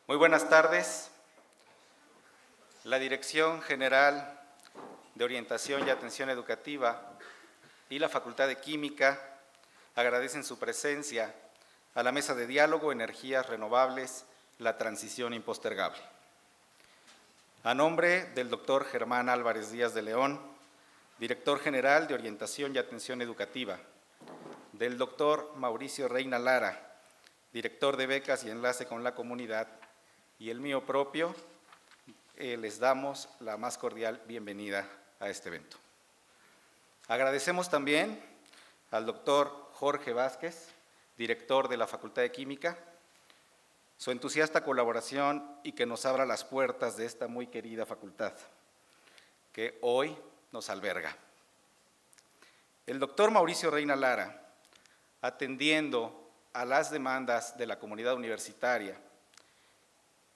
Muy buenas tardes. La Dirección General de Orientación y Atención Educativa y la Facultad de Química agradecen su presencia a la Mesa de Diálogo Energías Renovables, la Transición Impostergable. A nombre del doctor Germán Álvarez Díaz de León, Director General de Orientación y Atención Educativa, del doctor Mauricio Reina Lara, Director de Becas y Enlace con la Comunidad, y el mío propio, les damos la más cordial bienvenida a este evento. Agradecemos también al doctor Jorge Vázquez, director de la Facultad de Química, su entusiasta colaboración y que nos abra las puertas de esta muy querida facultad, que hoy nos alberga. El doctor Mauricio Reina Lara, atendiendo a las demandas de la comunidad universitaria,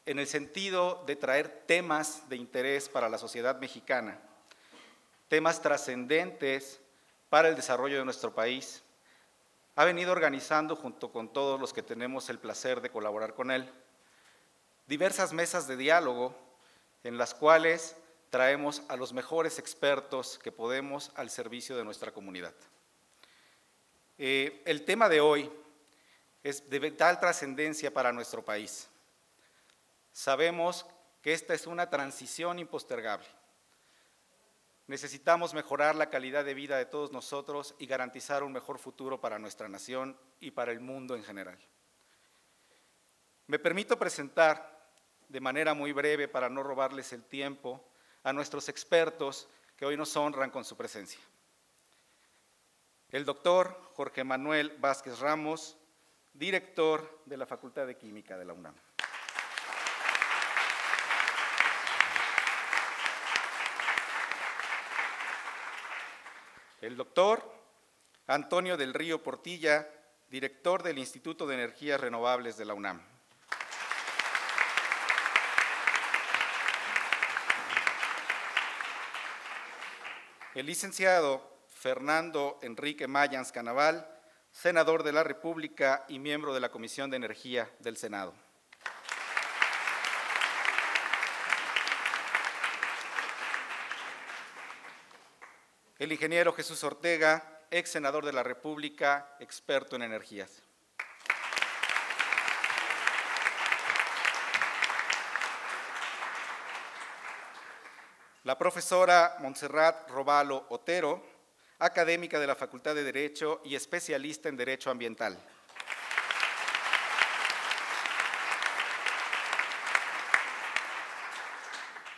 en el sentido de traer temas de interés para la sociedad mexicana, temas trascendentes para el desarrollo de nuestro país, ha venido organizando, junto con todos los que tenemos el placer de colaborar con él, diversas mesas de diálogo en las cuales traemos a los mejores expertos que podemos al servicio de nuestra comunidad. El tema de hoy es de vital trascendencia para nuestro país. Sabemos que esta es una transición impostergable. Necesitamos mejorar la calidad de vida de todos nosotros y garantizar un mejor futuro para nuestra nación y para el mundo en general. Me permito presentar de manera muy breve, para no robarles el tiempo, a nuestros expertos que hoy nos honran con su presencia. El doctor Jorge Manuel Vázquez Ramos, director de la Facultad de Química de la UNAM. El doctor Antonio del Río Portilla, director del Instituto de Energías Renovables de la UNAM. El licenciado Fernando Enrique Mayans Canaval, senador de la República y miembro de la Comisión de Energía del Senado. El ingeniero Jesús Ortega, ex senador de la República, experto en energías. La profesora Montserrat Robalo Otero, académica de la Facultad de Derecho y especialista en Derecho Ambiental.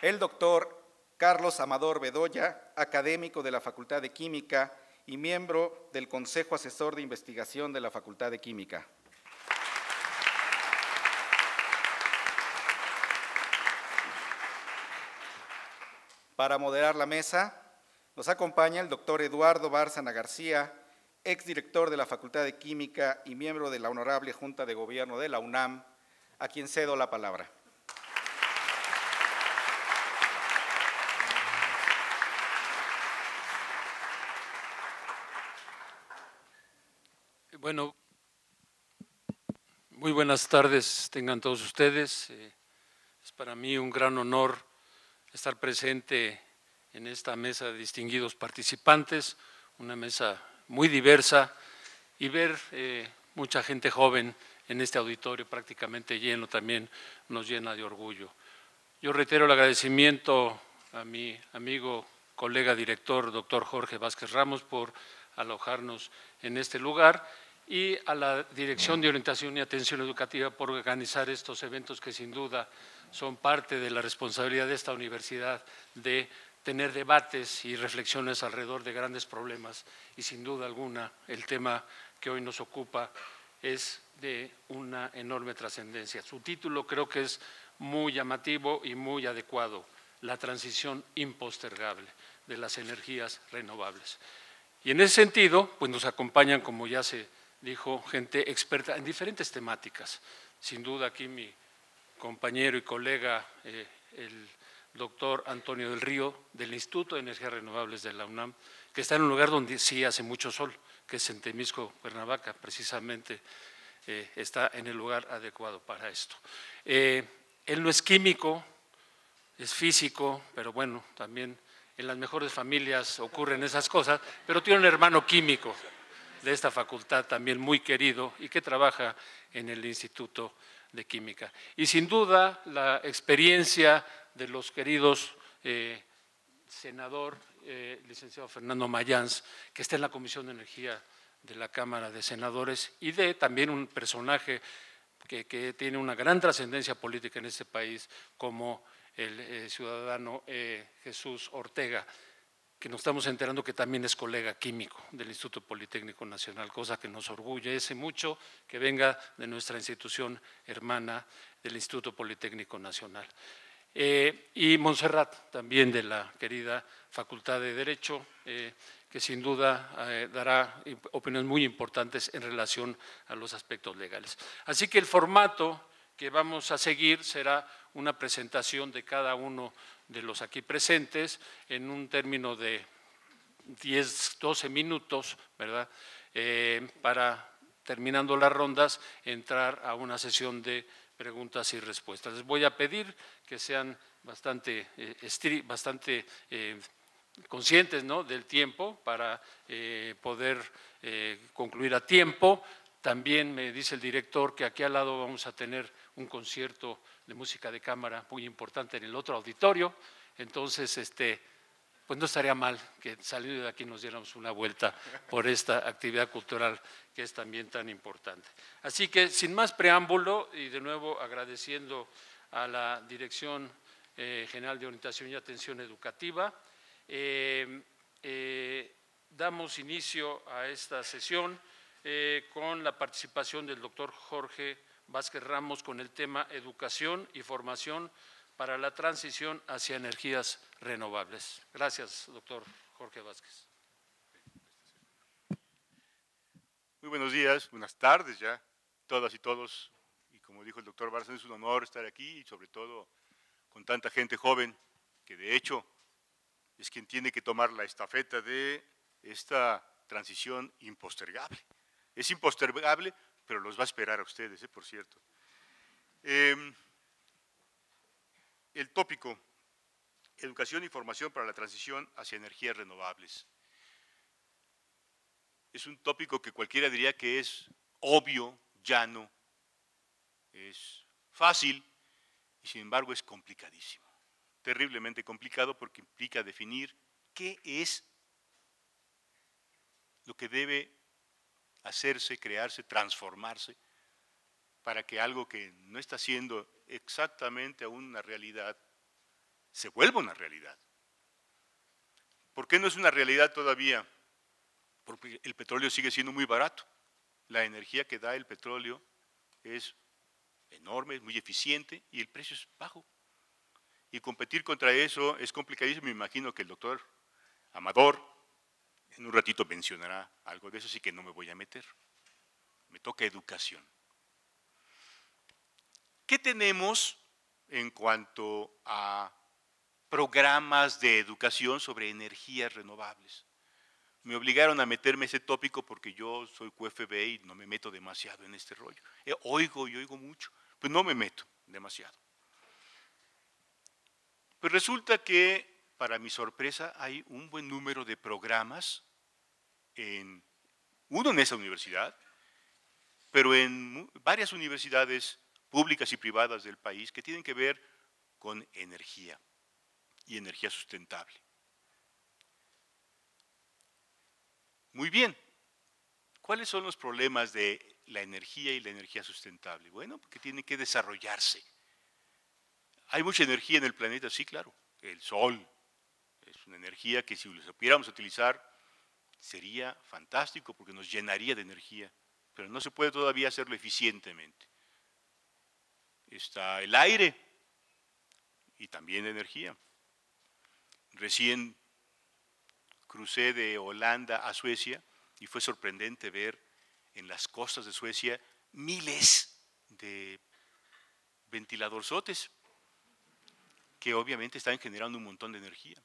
El doctor Carlos Amador Bedoya, académico de la Facultad de Química y miembro del Consejo Asesor de Investigación de la Facultad de Química. Para moderar la mesa, nos acompaña el doctor Eduardo Bárcena García, exdirector de la Facultad de Química y miembro de la Honorable Junta de Gobierno de la UNAM, a quien cedo la palabra. Bueno, muy buenas tardes tengan todos ustedes. Es para mí un gran honor estar presente en esta mesa de distinguidos participantes, una mesa muy diversa, y ver mucha gente joven en este auditorio prácticamente lleno también nos llena de orgullo. Yo reitero el agradecimiento a mi amigo, colega director, doctor Jorge Vázquez Ramos, por alojarnos en este lugar, y a la Dirección de Orientación y Atención Educativa por organizar estos eventos que sin duda son parte de la responsabilidad de esta universidad de tener debates y reflexiones alrededor de grandes problemas, y sin duda alguna el tema que hoy nos ocupa es de una enorme trascendencia. Su título creo que es muy llamativo y muy adecuado: la transición impostergable de las energías renovables. Y en ese sentido, pues nos acompañan, como ya se dijo, gente experta en diferentes temáticas. Sin duda aquí mi compañero y colega, el doctor Antonio del Río, del Instituto de Energías Renovables de la UNAM, que está en un lugar donde sí hace mucho sol, que es en Temisco, Cuernavaca, precisamente está en el lugar adecuado para esto. Él no es químico, es físico, pero bueno, también en las mejores familias ocurren esas cosas, pero tiene un hermano químico de esta facultad también muy querido y que trabaja en el Instituto de Química. Y sin duda la experiencia de los queridos senador, licenciado Fernando Mayans, que está en la Comisión de Energía de la Cámara de Senadores, y de también un personaje que tiene una gran trascendencia política en este país, como el ciudadano Jesús Ortega, que nos estamos enterando que también es colega químico del Instituto Politécnico Nacional, cosa que nos orgullece mucho que venga de nuestra institución hermana del Instituto Politécnico Nacional. Y Montserrat, también de la querida Facultad de Derecho, que sin duda dará opiniones muy importantes en relación a los aspectos legales. Así que el formato que vamos a seguir será una presentación de cada uno de los aquí presentes en un término de 10, 12 minutos, ¿verdad? Para, terminando las rondas, entrar a una sesión de preguntas y respuestas. Les voy a pedir que sean bastante conscientes, ¿no?, del tiempo para poder concluir a tiempo. También me dice el director que aquí al lado vamos a tener un concierto de música de cámara muy importante en el otro auditorio, entonces pues no estaría mal que saliendo de aquí nos diéramos una vuelta por esta actividad cultural que es también tan importante. Así que sin más preámbulo, y de nuevo agradeciendo a la Dirección General de Orientación y Atención Educativa, damos inicio a esta sesión con la participación del doctor Jorge Vázquez Ramos con el tema Educación y Formación para la transición hacia energías renovables. Gracias, doctor Jorge Vázquez. Muy buenos días, buenas tardes ya, todas y todos. Y como dijo el doctor Bárcena, es un honor estar aquí y sobre todo con tanta gente joven que de hecho es quien tiene que tomar la estafeta de esta transición impostergable. Es impostergable, pero los va a esperar a ustedes, por cierto. El tópico, educación y formación para la transición hacia energías renovables. Es un tópico que cualquiera diría que es obvio, llano, es fácil y sin embargo es complicadísimo. Terriblemente complicado porque implica definir qué es lo que debe hacerse, crearse, transformarse para que algo que no está siendo exactamente aún una realidad se vuelva una realidad. ¿Por qué no es una realidad todavía? Porque el petróleo sigue siendo muy barato. La energía que da el petróleo es enorme, es muy eficiente y el precio es bajo. Y competir contra eso es complicadísimo. Me imagino que el doctor Amador en un ratito mencionará algo de eso, así que no me voy a meter. Me toca educación. ¿Qué tenemos en cuanto a programas de educación sobre energías renovables? Me obligaron a meterme ese tópico porque yo soy QFB y no me meto demasiado en este rollo. Oigo mucho, pues no me meto demasiado. Pues resulta que, para mi sorpresa, hay un buen número de programas, uno en esa universidad, pero en varias universidades públicas y privadas del país que tienen que ver con energía y energía sustentable. Muy bien, ¿cuáles son los problemas de la energía y la energía sustentable? Bueno, porque tienen que desarrollarse. ¿Hay mucha energía en el planeta? Sí, claro. El sol es una energía que si lo supiéramos utilizar sería fantástico porque nos llenaría de energía, pero no se puede todavía hacerlo eficientemente. Está el aire y también energía. Recién crucé de Holanda a Suecia y fue sorprendente ver en las costas de Suecia miles de ventiladorzotes que obviamente están generando un montón de energía.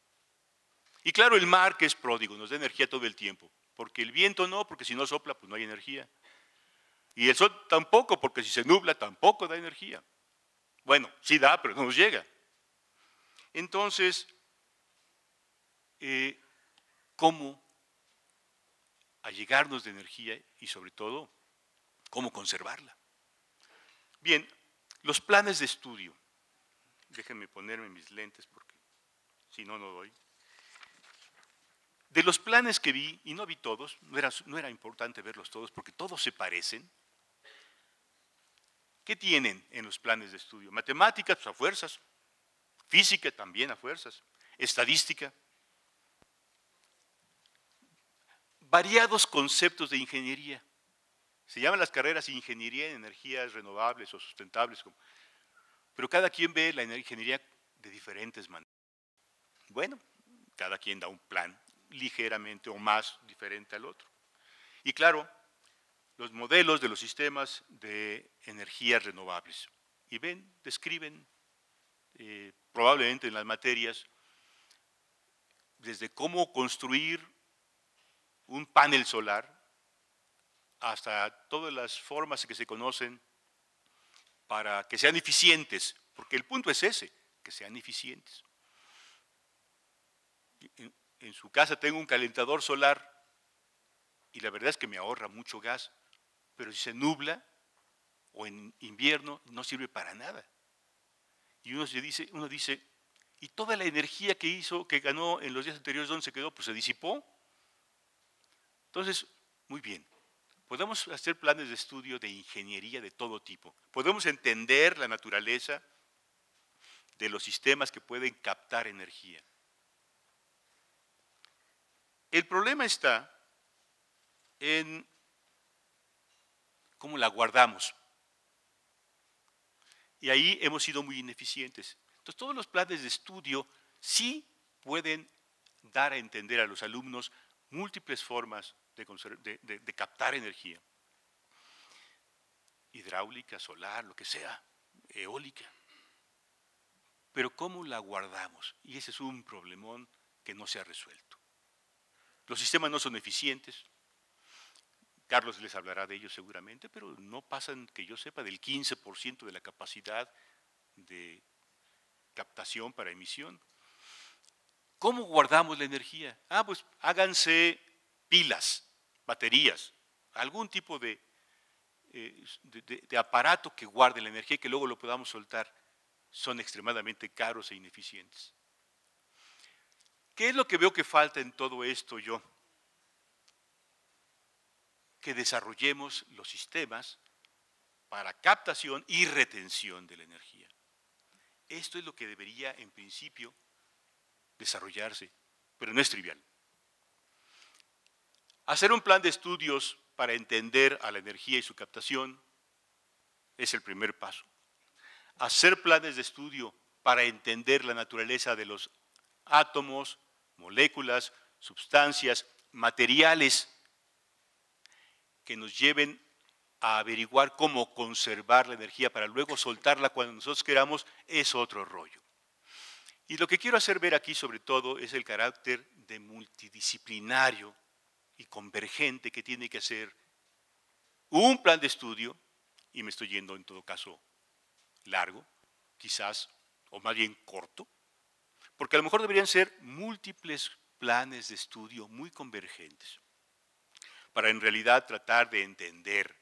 Y claro, el mar, que es pródigo, nos da energía todo el tiempo, porque el viento no, porque si no sopla, pues no hay energía. Y el sol tampoco, porque si se nubla, tampoco da energía. Bueno, sí da, pero no nos llega. Entonces, ¿cómo allegarnos de energía y sobre todo, cómo conservarla? Bien, los planes de estudio. Déjenme ponerme mis lentes porque si no, no doy. De los planes que vi, y no vi todos, no era importante verlos todos porque todos se parecen. ¿Qué tienen en los planes de estudio? Matemáticas, pues a fuerzas. Física también a fuerzas. Estadística. Variados conceptos de ingeniería. Se llaman las carreras Ingeniería en Energías Renovables o Sustentables, pero cada quien ve la ingeniería de diferentes maneras. Bueno, cada quien da un plan ligeramente o más diferente al otro. Y claro, los modelos de los sistemas de energías renovables. Y ven, describen probablemente en las materias desde cómo construir un panel solar hasta todas las formas que se conocen para que sean eficientes, porque el punto es ese, que sean eficientes. En su casa tengo un calentador solar y la verdad es que me ahorra mucho gas, pero si se nubla o en invierno no sirve para nada. Y uno dice, ¿y toda la energía que ganó en los días anteriores, dónde se quedó? Pues se disipó. Entonces, muy bien. Podemos hacer planes de estudio de ingeniería de todo tipo. Podemos entender la naturaleza de los sistemas que pueden captar energía. El problema está en cómo la guardamos. Y ahí hemos sido muy ineficientes. Entonces, todos los planes de estudio sí pueden dar a entender a los alumnos múltiples formas de captar energía. Hidráulica, solar, lo que sea, eólica. Pero ¿cómo la guardamos? Y ese es un problemón que no se ha resuelto. Los sistemas no son eficientes. Carlos les hablará de ellos seguramente, pero no pasan, que yo sepa, del 15% de la capacidad de captación para emisión. ¿Cómo guardamos la energía? Pues háganse pilas, baterías, algún tipo de aparato que guarde la energía y que luego lo podamos soltar. Son extremadamente caros e ineficientes. ¿Qué es lo que veo que falta en todo esto yo? Que desarrollemos los sistemas para captación y retención de la energía. Esto es lo que debería, en principio, desarrollarse, pero no es trivial. Hacer un plan de estudios para entender a la energía y su captación es el primer paso. Hacer planes de estudio para entender la naturaleza de los átomos, moléculas, sustancias, materiales que nos lleven a averiguar cómo conservar la energía para luego soltarla cuando nosotros queramos, es otro rollo. Y lo que quiero hacer ver aquí sobre todo es el carácter de multidisciplinario y convergente que tiene que hacer un plan de estudio, y me estoy yendo en todo caso largo, quizás, o más bien corto, porque a lo mejor deberían ser múltiples planes de estudio muy convergentes, para en realidad tratar de entender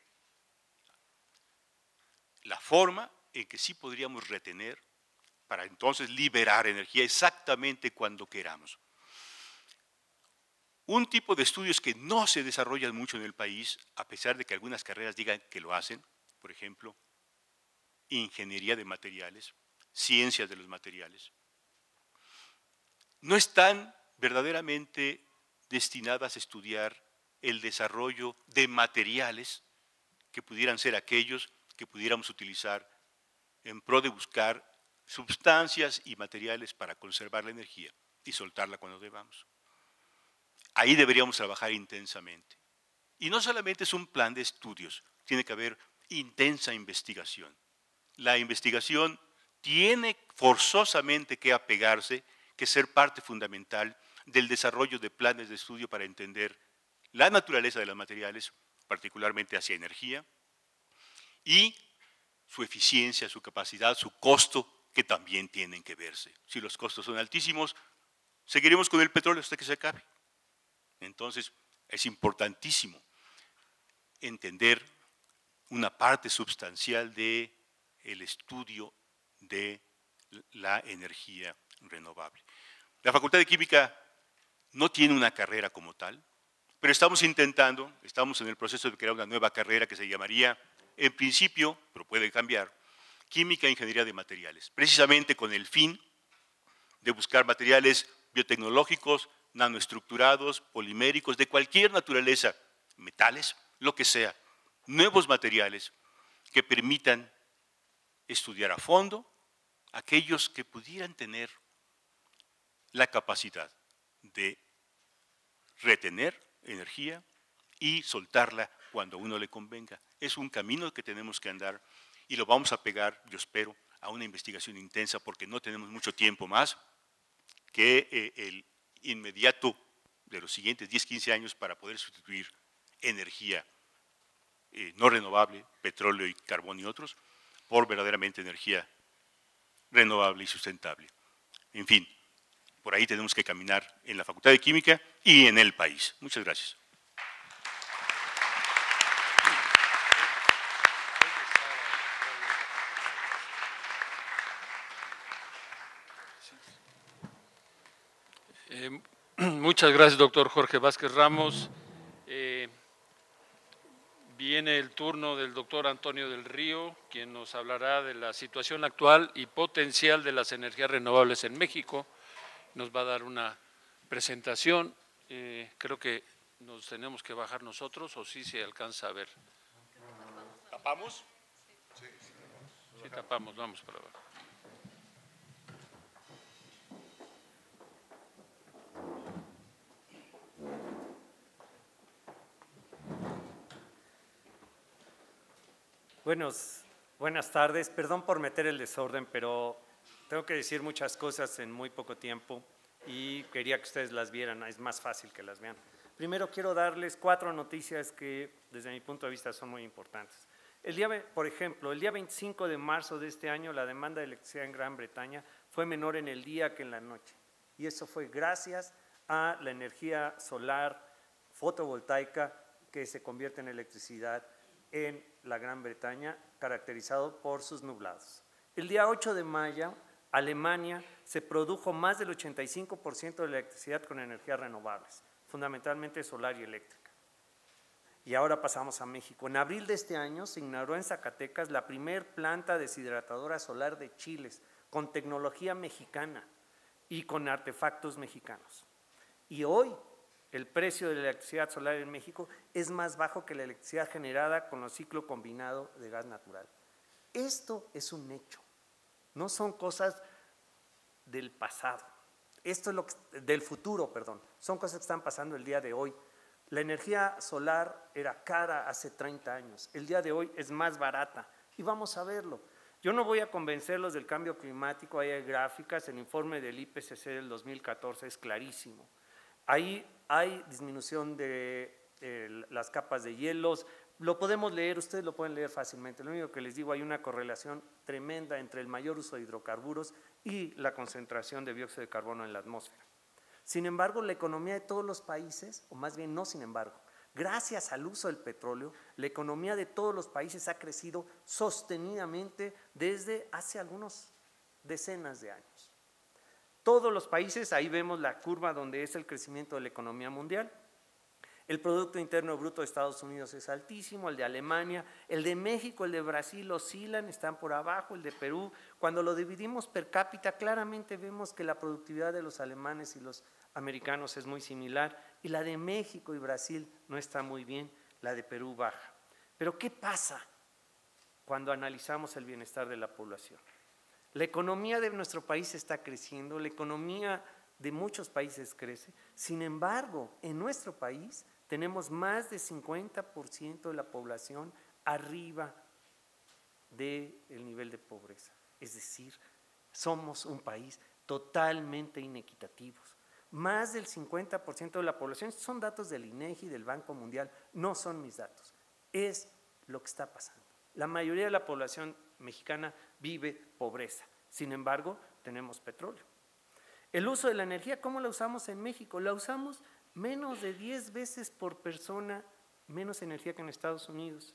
la forma en que sí podríamos retener para entonces liberar energía exactamente cuando queramos. Un tipo de estudios que no se desarrollan mucho en el país, a pesar de que algunas carreras digan que lo hacen, por ejemplo, ingeniería de materiales, ciencias de los materiales, no están verdaderamente destinadas a estudiar el desarrollo de materiales que pudieran ser aquellos que pudiéramos utilizar en pro de buscar sustancias y materiales para conservar la energía y soltarla cuando debamos. Ahí deberíamos trabajar intensamente. Y no solamente es un plan de estudios, tiene que haber intensa investigación. La investigación tiene forzosamente que apegarse, que ser parte fundamental del desarrollo de planes de estudio para entender la naturaleza de los materiales, particularmente hacia energía, y su eficiencia, su capacidad, su costo, que también tienen que verse. Si los costos son altísimos, seguiremos con el petróleo hasta que se acabe. Entonces, es importantísimo entender una parte sustancial del estudio de la energía renovable. La Facultad de Química no tiene una carrera como tal, pero estamos en el proceso de crear una nueva carrera que se llamaría, en principio, pero puede cambiar, Química e Ingeniería de Materiales, precisamente con el fin de buscar materiales biotecnológicos, nanoestructurados, poliméricos, de cualquier naturaleza, metales, lo que sea, nuevos materiales que permitan estudiar a fondo aquellos que pudieran tener la capacidad de retener energía y soltarla cuando a uno le convenga. Es un camino que tenemos que andar y lo vamos a pegar, yo espero, a una investigación intensa porque no tenemos mucho tiempo más que el inmediato de los siguientes 10, 15 años para poder sustituir energía no renovable, petróleo y carbón y otros, por verdaderamente energía renovable y sustentable. En fin, por ahí tenemos que caminar en la Facultad de Química y en el país. Muchas gracias. Muchas gracias, doctor Jorge Vázquez Ramos. Viene el turno del doctor Antonio del Río, quien nos hablará de la situación actual y potencial de las energías renovables en México. Nos va a dar una presentación. Creo que nos tenemos que bajar nosotros, o sí se alcanza a ver. ¿Tapamos? Sí, tapamos, vamos para abajo. Buenas tardes. Perdón por meter el desorden, pero tengo que decir muchas cosas en muy poco tiempo y quería que ustedes las vieran, es más fácil que las vean. Primero quiero darles 4 noticias que desde mi punto de vista son muy importantes. Por ejemplo, el día 25 de marzo de este año la demanda de electricidad en Gran Bretaña fue menor en el día que en la noche y eso fue gracias a la energía solar fotovoltaica que se convierte en electricidad en la Gran Bretaña, caracterizado por sus nublados. El día 8 de mayo, Alemania se produjo más del 85% de la electricidad con energías renovables, fundamentalmente solar y eléctrica. Y ahora pasamos a México. En abril de este año se inauguró en Zacatecas la primer planta deshidratadora solar de Chile, con tecnología mexicana y con artefactos mexicanos. Y hoy el precio de la electricidad solar en México es más bajo que la electricidad generada con el ciclo combinado de gas natural. Esto es un hecho, no son cosas del pasado, esto es del futuro, perdón, son cosas que están pasando el día de hoy. La energía solar era cara hace 30 años, el día de hoy es más barata y vamos a verlo. Yo no voy a convencerlos del cambio climático, ahí hay gráficas, el informe del IPCC del 2014 es clarísimo. Ahí hay disminución de las capas de hielos, lo podemos leer, ustedes lo pueden leer fácilmente. Lo único que les digo, hay una correlación tremenda entre el mayor uso de hidrocarburos y la concentración de dióxido de carbono en la atmósfera. Sin embargo, la economía de todos los países, o más bien no sin embargo, gracias al uso del petróleo, la economía de todos los países ha crecido sostenidamente desde hace algunas decenas de años. Todos los países, ahí vemos la curva donde es el crecimiento de la economía mundial. El Producto Interno Bruto de Estados Unidos es altísimo, el de Alemania, el de México, el de Brasil oscilan, están por abajo, el de Perú. Cuando lo dividimos per cápita, claramente vemos que la productividad de los alemanes y los americanos es muy similar y la de México y Brasil no está muy bien, la de Perú baja. Pero ¿qué pasa cuando analizamos el bienestar de la población? La economía de nuestro país está creciendo, la economía de muchos países crece, sin embargo, en nuestro país tenemos más de 50% de la población arriba del nivel de pobreza. Es decir, somos un país totalmente inequitativos. Más del 50% de la población, estos son datos del INEGI, del Banco Mundial, no son mis datos, es lo que está pasando. La mayoría de la población mexicana vive pobreza. Sin embargo, tenemos petróleo. El uso de la energía, ¿cómo la usamos en México? La usamos menos de 10 veces por persona, menos energía que en Estados Unidos.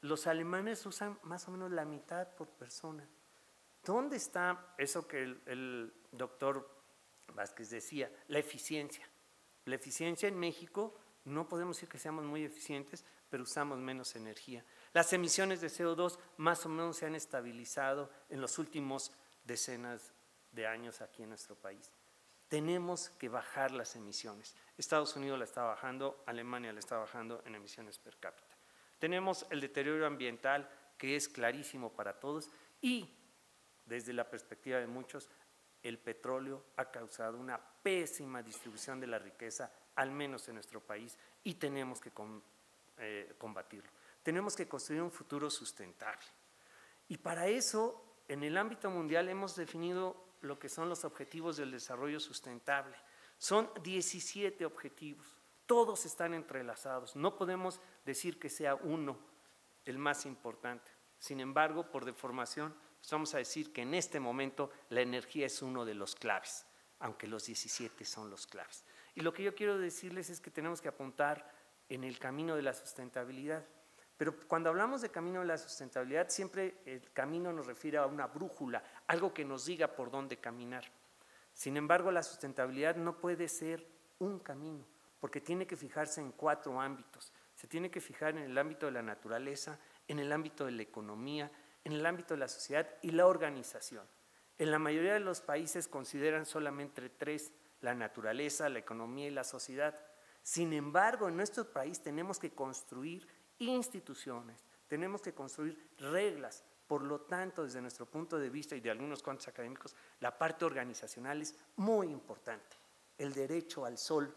Los alemanes usan más o menos la mitad por persona. ¿Dónde está eso que el doctor Vázquez decía? La eficiencia. La eficiencia en México, no podemos decir que seamos muy eficientes, pero usamos menos energía. Las emisiones de CO2 más o menos se han estabilizado en los últimos decenas de años aquí en nuestro país. Tenemos que bajar las emisiones. Estados Unidos la está bajando, Alemania la está bajando en emisiones per cápita. Tenemos el deterioro ambiental que es clarísimo para todos y desde la perspectiva de muchos, el petróleo ha causado una pésima distribución de la riqueza, al menos en nuestro país, y tenemos que combatirlo. Tenemos que construir un futuro sustentable. Y para eso, en el ámbito mundial hemos definido lo que son los objetivos del desarrollo sustentable. Son 17 objetivos, todos están entrelazados, no podemos decir que sea uno el más importante. Sin embargo, por deformación, pues vamos a decir que en este momento la energía es uno de los claves, aunque los 17 son los claves. Y lo que yo quiero decirles es que tenemos que apuntar en el camino de la sustentabilidad. Pero cuando hablamos de camino de la sustentabilidad, siempre el camino nos refiere a una brújula, algo que nos diga por dónde caminar. Sin embargo, la sustentabilidad no puede ser un camino, porque tiene que fijarse en 4 ámbitos. Se tiene que fijar en el ámbito de la naturaleza, en el ámbito de la economía, en el ámbito de la sociedad y la organización. En la mayoría de los países consideran solamente 3, la naturaleza, la economía y la sociedad. Sin embargo, en nuestro país tenemos que construir instituciones, tenemos que construir reglas. Por lo tanto, desde nuestro punto de vista y de algunos cuantos académicos, la parte organizacional es muy importante. El derecho al sol,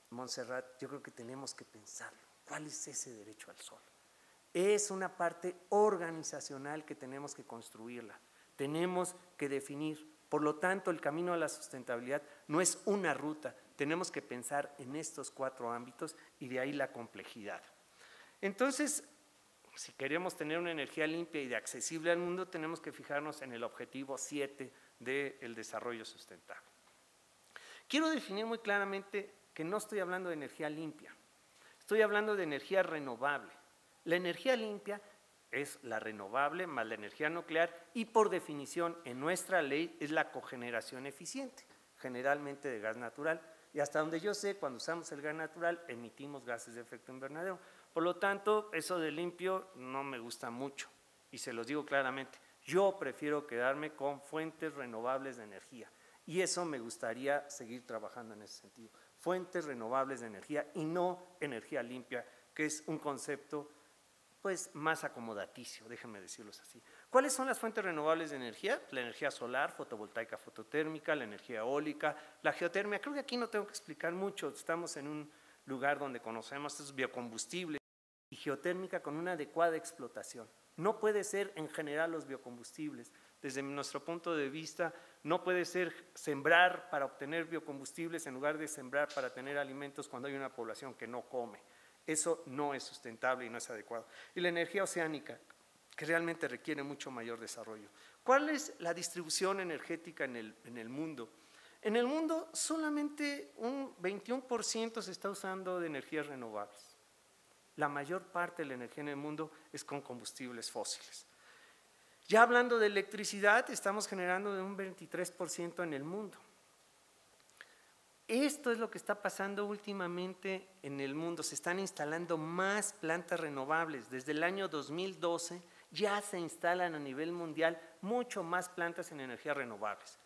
Montserrat, yo creo que tenemos que pensarlo. ¿Cuál es ese derecho al sol? Es una parte organizacional que tenemos que construirla, tenemos que definir. Por lo tanto, el camino a la sustentabilidad no es una ruta, tenemos que pensar en estos 4 ámbitos y de ahí la complejidad. Entonces, si queremos tener una energía limpia y accesible al mundo, tenemos que fijarnos en el objetivo 7 del desarrollo sustentable. Quiero definir muy claramente que no estoy hablando de energía limpia, estoy hablando de energía renovable. La energía limpia es la renovable más la energía nuclear y por definición en nuestra ley es la cogeneración eficiente, generalmente de gas natural. Y hasta donde yo sé, cuando usamos el gas natural emitimos gases de efecto invernadero. Por lo tanto, eso de limpio no me gusta mucho y se los digo claramente. Yo prefiero quedarme con fuentes renovables de energía y eso me gustaría seguir trabajando en ese sentido. Fuentes renovables de energía y no energía limpia, que es un concepto pues más acomodaticio, déjenme decirlos así. ¿Cuáles son las fuentes renovables de energía? La energía solar, fotovoltaica, fototérmica, la energía eólica, la geotermia. Creo que aquí no tengo que explicar mucho, estamos en un lugar donde conocemos estos biocombustibles y geotérmica con una adecuada explotación. No puede ser en general los biocombustibles. Desde nuestro punto de vista, no puede ser sembrar para obtener biocombustibles en lugar de sembrar para tener alimentos cuando hay una población que no come. Eso no es sustentable y no es adecuado. Y la energía oceánica, que realmente requiere mucho mayor desarrollo. ¿Cuál es la distribución energética en el mundo? En el mundo solamente un 21% se está usando de energías renovables. La mayor parte de la energía en el mundo es con combustibles fósiles. Ya hablando de electricidad, estamos generando de un 23% en el mundo. Esto es lo que está pasando últimamente en el mundo. Se están instalando más plantas renovables. Desde el año 2012 ya se instalan a nivel mundial mucho más plantas en energías renovables.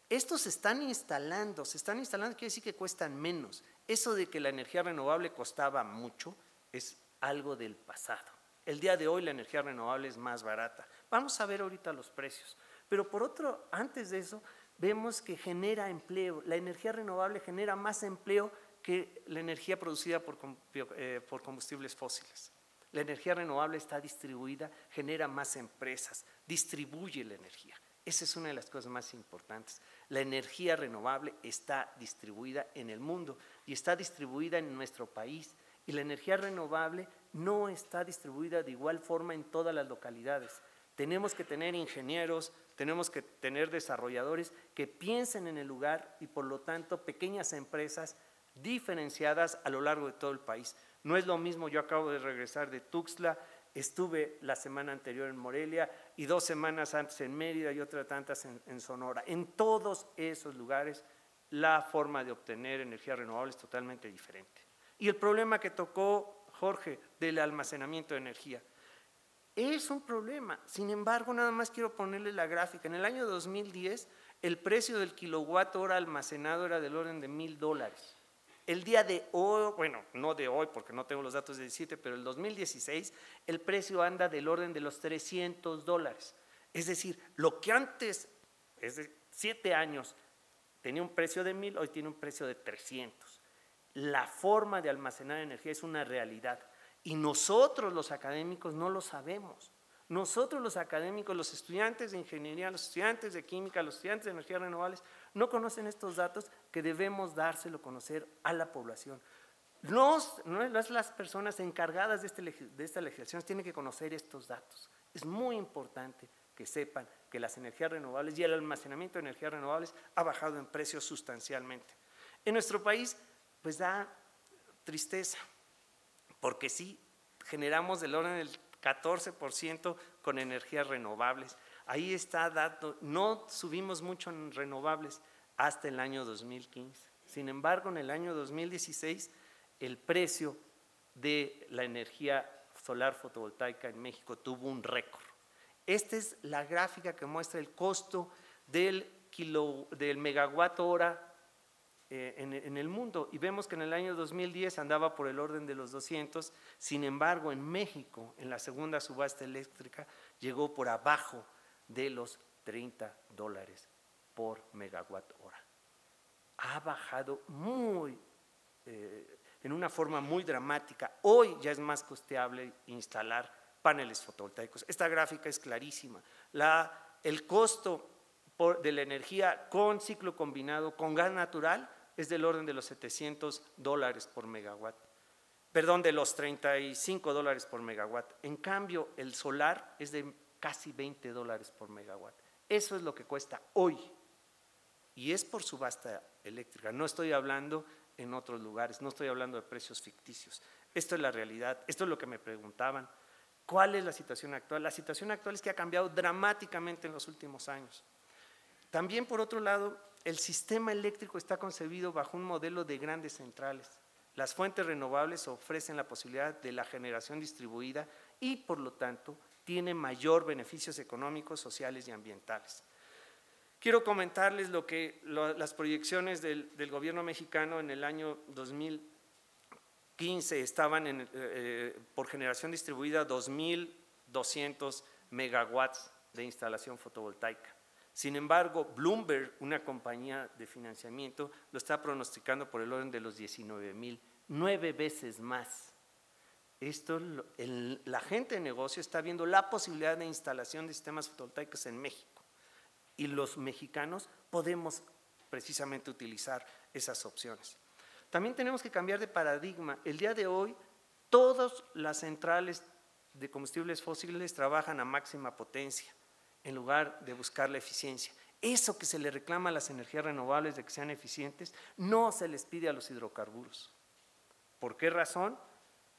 Estos se están instalando, quiere decir que cuestan menos. Eso de que la energía renovable costaba mucho es algo del pasado. El día de hoy la energía renovable es más barata. Vamos a ver ahorita los precios. Pero por otro, antes de eso, vemos que genera empleo. La energía renovable genera más empleo que la energía producida por combustibles fósiles. La energía renovable está distribuida, genera más empresas, distribuye la energía. Esa es una de las cosas más importantes. La energía renovable está distribuida en el mundo y está distribuida en nuestro país. Y la energía renovable no está distribuida de igual forma en todas las localidades. tenemos que tener ingenieros, tenemos que tener desarrolladores que piensen en el lugar y por lo tanto pequeñas empresas diferenciadas a lo largo de todo el país. No es lo mismo, yo acabo de regresar de Tuxtla, estuve la semana anterior en Morelia y 2 semanas antes en Mérida y otras tantas en Sonora. En todos esos lugares la forma de obtener energía renovable es totalmente diferente. Y el problema que tocó Jorge del almacenamiento de energía es un problema. Sin embargo, nada más quiero ponerle la gráfica. En el año 2010 el precio del kilowatt hora almacenado era del orden de $1,000. El día de hoy, bueno, no de hoy porque no tengo los datos de 17, pero el 2016 el precio anda del orden de los $300. Es decir, lo que antes, es de 7 años, tenía un precio de 1,000, hoy tiene un precio de 300. La forma de almacenar energía es una realidad y nosotros los académicos no lo sabemos. Nosotros los académicos, los estudiantes de ingeniería, los estudiantes de química, los estudiantes de energías renovables, no conocen estos datos que debemos dárselo a conocer a la población. No las personas encargadas de esta legislación tienen que conocer estos datos. Es muy importante que sepan que las energías renovables y el almacenamiento de energías renovables ha bajado en precios sustancialmente. En nuestro país, pues da tristeza, porque sí, generamos del orden del 14% con energías renovables. Ahí está dato, no subimos mucho en renovables hasta el año 2015. Sin embargo, en el año 2016, el precio de la energía solar fotovoltaica en México tuvo un récord. Esta es la gráfica que muestra el costo del megawatt hora en el mundo, y vemos que en el año 2010 andaba por el orden de los 200, sin embargo en México, en la segunda subasta eléctrica, llegó por abajo de los $30 por megawatt hora. Ha bajado en una forma muy dramática. Hoy ya es más costeable instalar paneles fotovoltaicos. Esta gráfica es clarísima. El costo de la energía con ciclo combinado, con gas natural, es del orden de los $700 por megawatt. Perdón, de los $35 por megawatt. En cambio, el solar es de casi $20 por megawatt. Eso es lo que cuesta hoy. Y es por subasta eléctrica. No estoy hablando en otros lugares, no estoy hablando de precios ficticios. Esto es la realidad, esto es lo que me preguntaban. ¿Cuál es la situación actual? La situación actual es que ha cambiado dramáticamente en los últimos años. También, por otro lado, el sistema eléctrico está concebido bajo un modelo de grandes centrales. Las fuentes renovables ofrecen la posibilidad de la generación distribuida y, por lo tanto, tienen mayor beneficios económicos, sociales y ambientales. Quiero comentarles las proyecciones del gobierno mexicano en el año 2015 estaban por generación distribuida 2,200 megawatts de instalación fotovoltaica. Sin embargo, Bloomberg, una compañía de financiamiento, lo está pronosticando por el orden de los 19,000, 9 veces más. La gente de negocio está viendo la posibilidad de instalación de sistemas fotovoltaicos en México y los mexicanos podemos precisamente utilizar esas opciones. También tenemos que cambiar de paradigma. El día de hoy, todas las centrales de combustibles fósiles trabajan a máxima potencia, en lugar de buscar la eficiencia. Eso que se le reclama a las energías renovables de que sean eficientes, no se les pide a los hidrocarburos. ¿Por qué razón?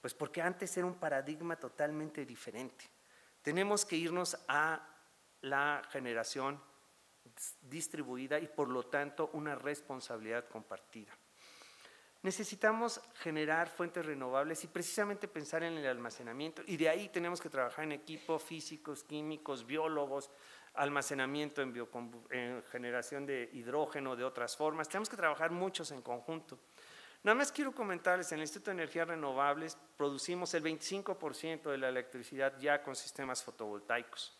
Pues porque antes era un paradigma totalmente diferente. Tenemos que irnos a la generación distribuida y por lo tanto una responsabilidad compartida. Necesitamos generar fuentes renovables y precisamente pensar en el almacenamiento, y de ahí tenemos que trabajar en equipo, físicos, químicos, biólogos, almacenamiento en generación de hidrógeno, de otras formas. Tenemos que trabajar muchos en conjunto. Nada más quiero comentarles, en el Instituto de Energías Renovables producimos el 25% de la electricidad ya con sistemas fotovoltaicos.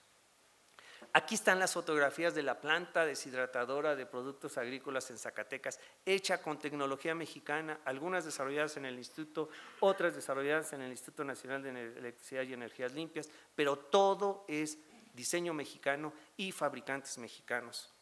Aquí están las fotografías de la planta deshidratadora de productos agrícolas en Zacatecas, hecha con tecnología mexicana, algunas desarrolladas en el instituto, otras desarrolladas en el Instituto Nacional de Electricidad y Energías Limpias, pero todo es diseño mexicano y fabricantes mexicanos.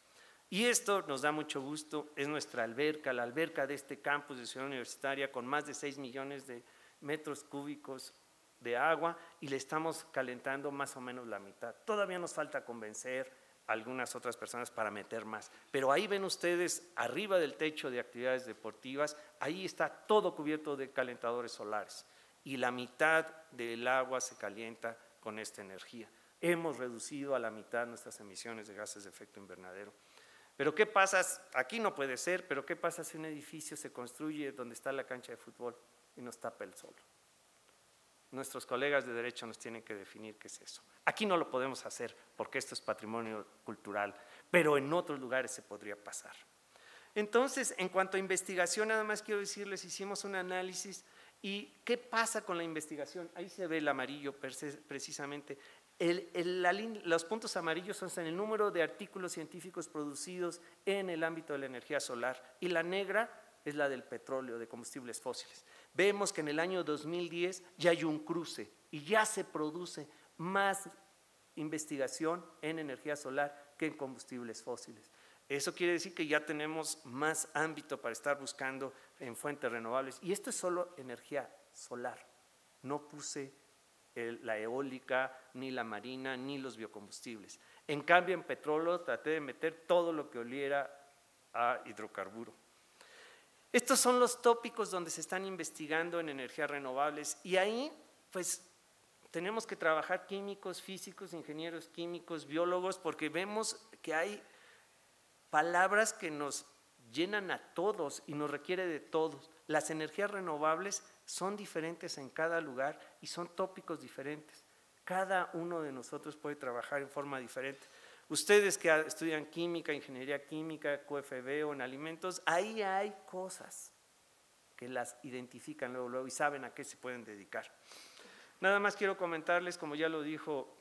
Y esto nos da mucho gusto, es nuestra alberca, la alberca de este campus de Ciudad Universitaria con más de 6 millones de metros cúbicos de agua y le estamos calentando más o menos la mitad. Todavía nos falta convencer a algunas otras personas para meter más, pero ahí ven ustedes arriba del techo de actividades deportivas, ahí está todo cubierto de calentadores solares y la mitad del agua se calienta con esta energía. Hemos reducido a la mitad nuestras emisiones de gases de efecto invernadero. Pero ¿qué pasa? Aquí no puede ser, pero ¿qué pasa si un edificio se construye donde está la cancha de fútbol y nos tapa el sol? Nuestros colegas de derecho nos tienen que definir qué es eso. Aquí no lo podemos hacer porque esto es patrimonio cultural, pero en otros lugares se podría pasar. Entonces, en cuanto a investigación, nada más quiero decirles, hicimos un análisis y ¿qué pasa con la investigación? Ahí se ve el amarillo precisamente. Los puntos amarillos son el número de artículos científicos producidos en el ámbito de la energía solar y la negra es la del petróleo, de combustibles fósiles. Vemos que en el año 2010 ya hay un cruce y ya se produce más investigación en energía solar que en combustibles fósiles. Eso quiere decir que ya tenemos más ámbito para estar buscando en fuentes renovables. Y esto es solo energía solar. No puse la eólica, ni la marina, ni los biocombustibles. En cambio, en petróleo traté de meter todo lo que oliera a hidrocarburo. Estos son los tópicos donde se están investigando en energías renovables y ahí pues tenemos que trabajar químicos, físicos, ingenieros químicos, biólogos, porque vemos que hay palabras que nos llenan a todos y nos requiere de todos. Las energías renovables son diferentes en cada lugar y son tópicos diferentes. Cada uno de nosotros puede trabajar en forma diferente. Ustedes que estudian química, ingeniería química, QFB o en alimentos, ahí hay cosas que las identifican luego y saben a qué se pueden dedicar. Nada más quiero comentarles, como ya lo dijo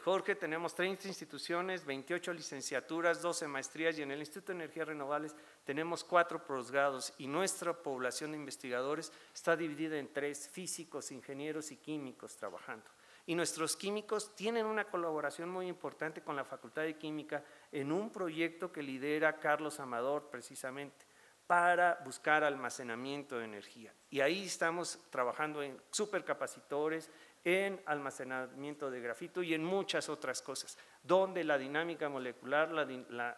Jorge, tenemos 30 instituciones, 28 licenciaturas, 12 maestrías y en el Instituto de Energías Renovables tenemos 4 posgrados y nuestra población de investigadores está dividida en 3, físicos, ingenieros y químicos trabajando. Y nuestros químicos tienen una colaboración muy importante con la Facultad de Química en un proyecto que lidera Carlos Amador precisamente para buscar almacenamiento de energía. Y ahí estamos trabajando en supercapacitores, en almacenamiento de grafito y en muchas otras cosas, donde la dinámica molecular,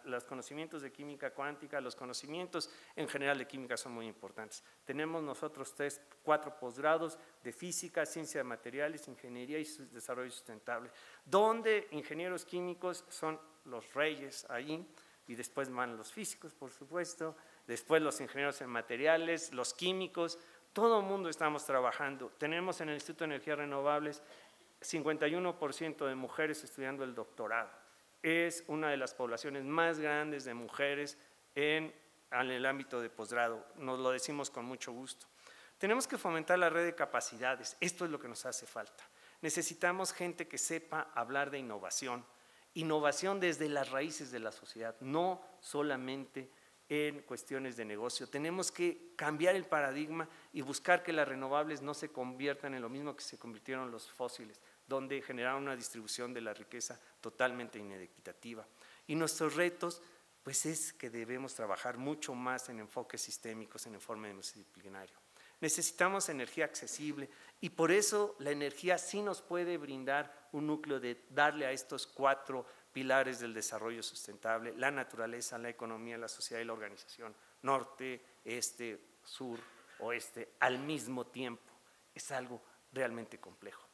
los conocimientos de química cuántica, los conocimientos en general de química son muy importantes. Tenemos nosotros 4 posgrados de física, ciencia de materiales, ingeniería y desarrollo sustentable, donde ingenieros químicos son los reyes ahí, y después van los físicos, por supuesto, después los ingenieros en materiales, los químicos. Todo el mundo estamos trabajando. Tenemos en el Instituto de Energías Renovables 51% de mujeres estudiando el doctorado. Es una de las poblaciones más grandes de mujeres en el ámbito de posgrado. Nos lo decimos con mucho gusto. Tenemos que fomentar la red de capacidades. Esto es lo que nos hace falta. Necesitamos gente que sepa hablar de innovación. Innovación desde las raíces de la sociedad, no solamente en cuestiones de negocio. Tenemos que cambiar el paradigma y buscar que las renovables no se conviertan en lo mismo que se convirtieron los fósiles, donde generaron una distribución de la riqueza totalmente inequitativa. Y nuestros retos, pues es que debemos trabajar mucho más en enfoques sistémicos, en enfoque multidisciplinario. Necesitamos energía accesible y por eso la energía sí nos puede brindar un núcleo de darle a estos 4 pilares del desarrollo sustentable, la naturaleza, la economía, la sociedad y la organización, norte, este, sur, oeste, al mismo tiempo. Es algo realmente complejo.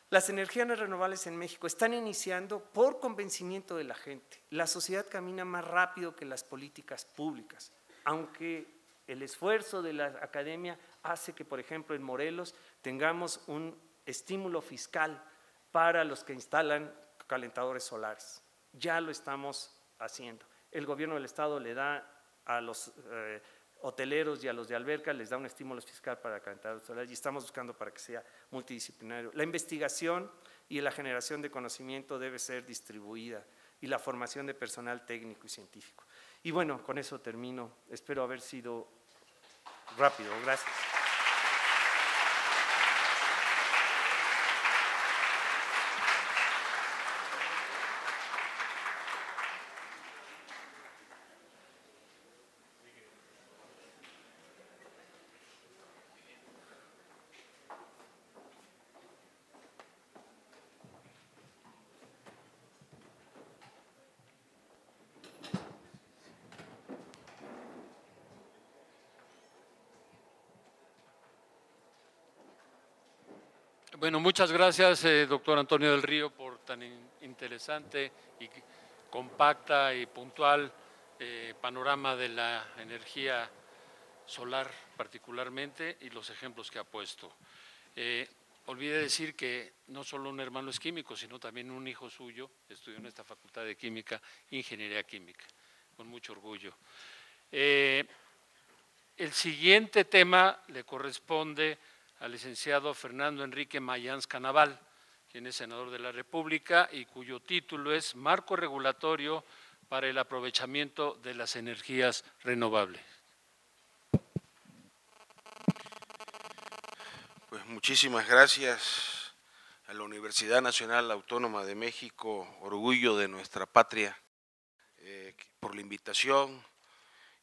Las energías renovables en México están iniciando por convencimiento de la gente. La sociedad camina más rápido que las políticas públicas, aunque el esfuerzo de la academia hace que, por ejemplo, en Morelos tengamos un estímulo fiscal para los que instalan calentadores solares. Ya lo estamos haciendo. El gobierno del estado le da a los hoteleros y a los de alberca, les da un estímulo fiscal para calentadores solares y estamos buscando para que sea multidisciplinario. La investigación y la generación de conocimiento debe ser distribuida y la formación de personal técnico y científico. Y bueno, con eso termino. Espero haber sido rápido. Gracias. Bueno, muchas gracias, doctor Antonio del Río, por tan interesante y compacta y puntual panorama de la energía solar particularmente y los ejemplos que ha puesto. Olvidé decir que no solo un hermano es químico, sino también un hijo suyo estudió en esta Facultad de Química, Ingeniería Química, con mucho orgullo. El siguiente tema le corresponde al licenciado Fernando Enrique Mayans Canaval, quien es senador de la República y cuyo título es Marco Regulatorio para el aprovechamiento de las energías renovables. Pues muchísimas gracias a la Universidad Nacional Autónoma de México, orgullo de nuestra patria, por la invitación,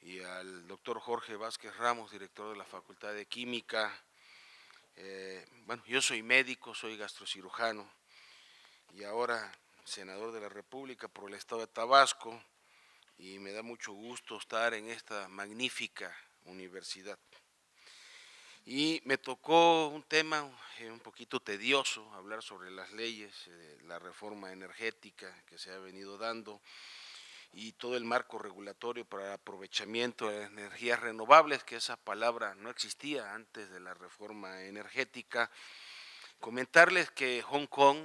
y al doctor Jorge Vázquez Ramos, director de la Facultad de Química. Bueno, yo soy médico, soy gastrocirujano y ahora senador de la República por el estado de Tabasco, y me da mucho gusto estar en esta magnífica universidad. Y me tocó un tema un poquito tedioso, hablar sobre las leyes, la reforma energética que se ha venido dando y todo el marco regulatorio para el aprovechamiento de las energías renovables, que esa palabra no existía antes de la reforma energética. Comentarles que Hong Kong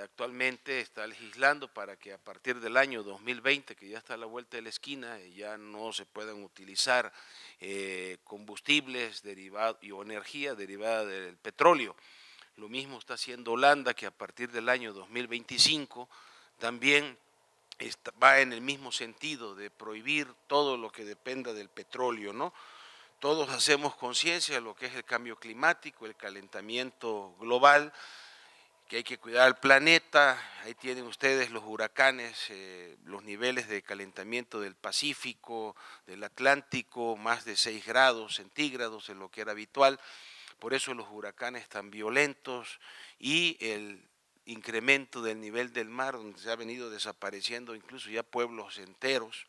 actualmente está legislando para que a partir del año 2020, que ya está a la vuelta de la esquina, ya no se puedan utilizar combustibles derivados o energía derivada del petróleo. Lo mismo está haciendo Holanda, que a partir del año 2025 también va en el mismo sentido de prohibir todo lo que dependa del petróleo, ¿no? Todos hacemos conciencia de lo que es el cambio climático, el calentamiento global, que hay que cuidar al planeta. Ahí tienen ustedes los huracanes, los niveles de calentamiento del Pacífico, del Atlántico, más de 6 grados centígrados en lo que era habitual. Por eso los huracanes tan violentos y el incremento del nivel del mar, donde se ha venido desapareciendo incluso ya pueblos enteros.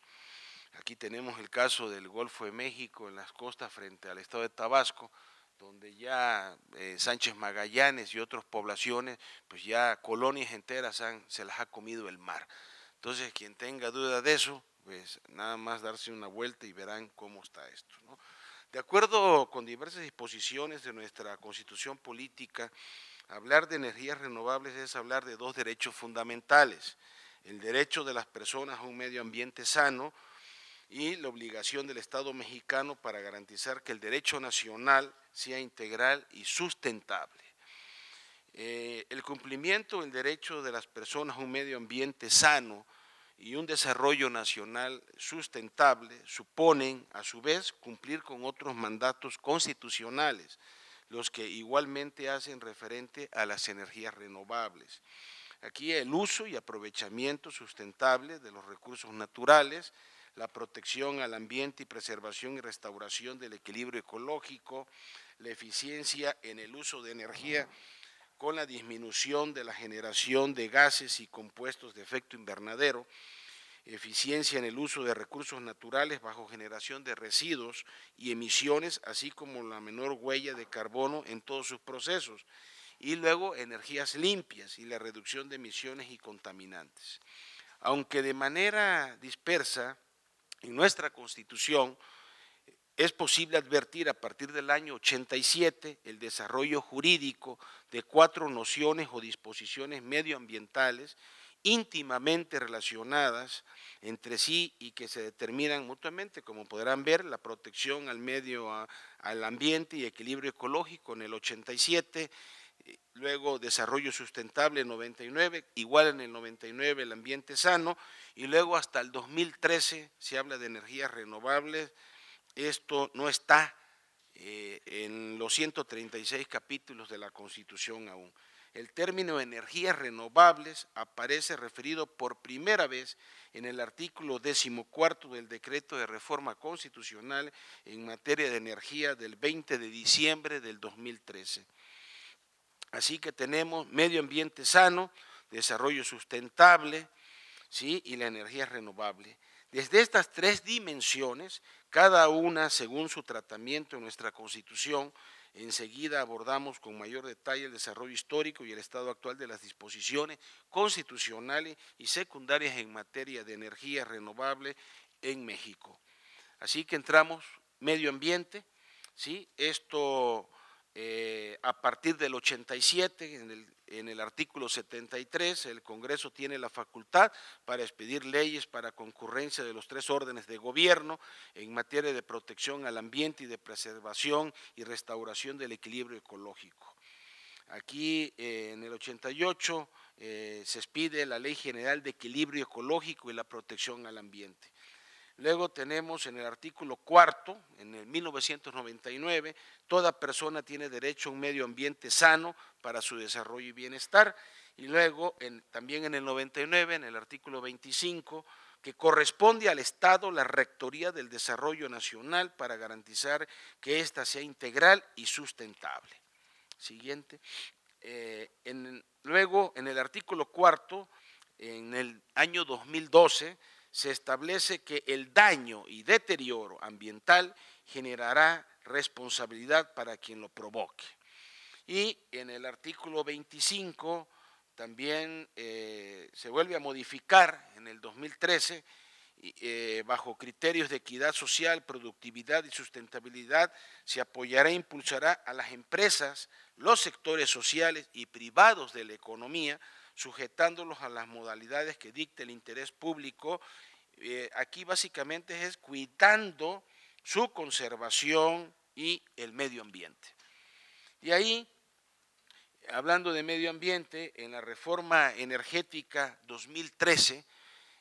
Aquí tenemos el caso del Golfo de México, en las costas frente al estado de Tabasco, donde ya Sánchez Magallanes y otras poblaciones, pues ya colonias enteras se las ha comido el mar. Entonces, quien tenga duda de eso, pues nada más darse una vuelta y verán cómo está esto, ¿no? De acuerdo con diversas disposiciones de nuestra Constitución Política, hablar de energías renovables es hablar de dos derechos fundamentales: el derecho de las personas a un medio ambiente sano y la obligación del Estado mexicano para garantizar que el derecho nacional sea integral y sustentable. El cumplimiento del derecho de las personas a un medio ambiente sano y un desarrollo nacional sustentable suponen, a su vez, cumplir con otros mandatos constitucionales, los que igualmente hacen referente a las energías renovables. Aquí el uso y aprovechamiento sustentable de los recursos naturales, la protección al ambiente y preservación y restauración del equilibrio ecológico, la eficiencia en el uso de energía con la disminución de la generación de gases y compuestos de efecto invernadero, eficiencia en el uso de recursos naturales bajo generación de residuos y emisiones, así como la menor huella de carbono en todos sus procesos, y luego energías limpias y la reducción de emisiones y contaminantes. Aunque de manera dispersa, en nuestra Constitución es posible advertir a partir del año 87 el desarrollo jurídico de 4 nociones o disposiciones medioambientales íntimamente relacionadas entre sí y que se determinan mutuamente, como podrán ver: la protección al medio, al ambiente y equilibrio ecológico en el 87, luego desarrollo sustentable en 99, igual en el 99 el ambiente sano, y luego hasta el 2013 se habla de energías renovables. Esto no está en los 136 capítulos de la Constitución aún. El término energías renovables aparece referido por primera vez en el artículo 14 del Decreto de Reforma Constitucional en materia de energía del 20 de diciembre del 2013. Así que tenemos medio ambiente sano, desarrollo sustentable, ¿sí?, y la energía renovable. Desde estas 3 dimensiones cada una según su tratamiento en nuestra Constitución. Enseguida abordamos con mayor detalle el desarrollo histórico y el estado actual de las disposiciones constitucionales y secundarias en materia de energía renovable en México. Así que entramos, medio ambiente, ¿sí? Esto a partir del 87, en el artículo 73, el Congreso tiene la facultad para expedir leyes para concurrencia de los 3 órdenes de gobierno en materia de protección al ambiente y de preservación y restauración del equilibrio ecológico. Aquí en el 88 se expide la Ley General de Equilibrio Ecológico y la Protección al Ambiente. Luego tenemos en el artículo 4, en el 1999, toda persona tiene derecho a un medio ambiente sano para su desarrollo y bienestar. Y luego también en el 99, en el artículo 25, que corresponde al Estado la rectoría del desarrollo nacional para garantizar que ésta sea integral y sustentable. Siguiente. Luego en el artículo 4, en el año 2012, se establece que el daño y deterioro ambiental generará responsabilidad para quien lo provoque. Y en el artículo 25 también se vuelve a modificar en el 2013, bajo criterios de equidad social, productividad y sustentabilidad, se apoyará e impulsará a las empresas, los sectores sociales y privados de la economía, sujetándolos a las modalidades que dicte el interés público. Aquí básicamente es cuidando su conservación y el medio ambiente. Y ahí, hablando de medio ambiente, en la reforma energética 2013,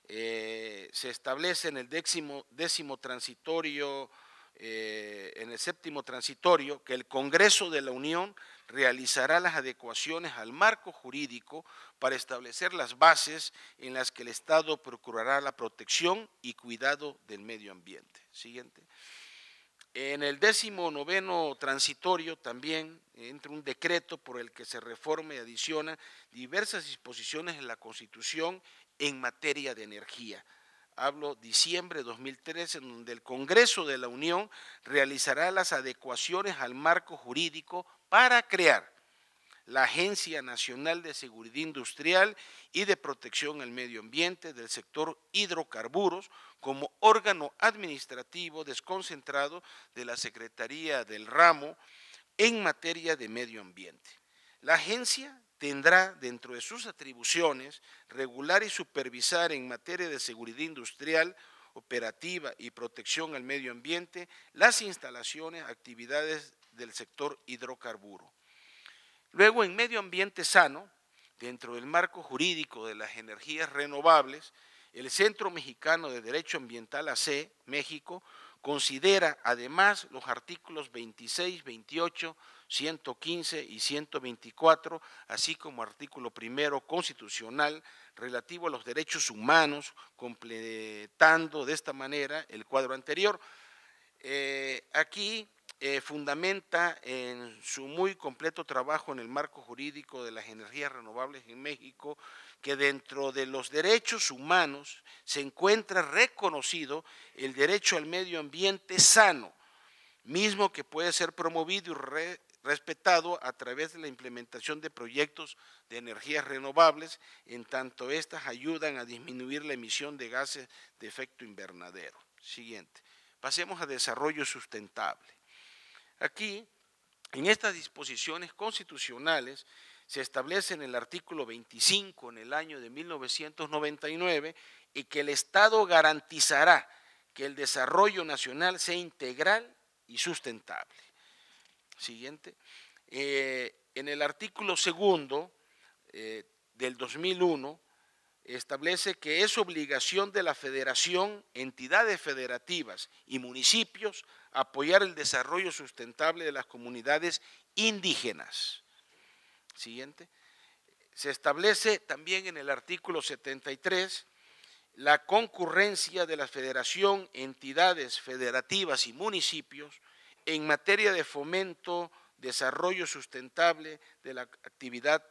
se establece en el décimo transitorio, en el 7º transitorio, que el Congreso de la Unión realizará las adecuaciones al marco jurídico para establecer las bases en las que el Estado procurará la protección y cuidado del medio ambiente. Siguiente. En el 19º transitorio también entra un decreto por el que se reforma y adiciona diversas disposiciones en la Constitución en materia de energía. Hablo diciembre de 2013, en donde el Congreso de la Unión realizará las adecuaciones al marco jurídico para crear la Agencia Nacional de Seguridad Industrial y de Protección al Medio Ambiente del sector hidrocarburos como órgano administrativo desconcentrado de la Secretaría del Ramo en materia de medio ambiente. La agencia tendrá dentro de sus atribuciones regular y supervisar en materia de seguridad industrial, operativa y protección al medio ambiente las instalaciones, actividades del sector hidrocarburo. Luego, en medio ambiente sano, dentro del marco jurídico de las energías renovables, el Centro Mexicano de Derecho Ambiental AC, México, considera además los artículos 26, 28, 115 y 124, así como artículo 1 constitucional relativo a los derechos humanos, completando de esta manera el cuadro anterior. Aquí fundamenta en su muy completo trabajo en el marco jurídico de las energías renovables en México que dentro de los derechos humanos se encuentra reconocido el derecho al medio ambiente sano, mismo que puede ser promovido y respetado a través de la implementación de proyectos de energías renovables, en tanto estas ayudan a disminuir la emisión de gases de efecto invernadero. Siguiente. Pasemos a desarrollo sustentable. Aquí, en estas disposiciones constitucionales, se establece en el artículo 25 en el año de 1999 y que el Estado garantizará que el desarrollo nacional sea integral y sustentable. Siguiente. En el artículo 2 del 2001 establece que es obligación de la Federación, entidades federativas y municipios apoyar el desarrollo sustentable de las comunidades indígenas. Siguiente. Se establece también en el artículo 73 la concurrencia de la Federación, entidades federativas y municipios en materia de fomento, desarrollo sustentable de la actividad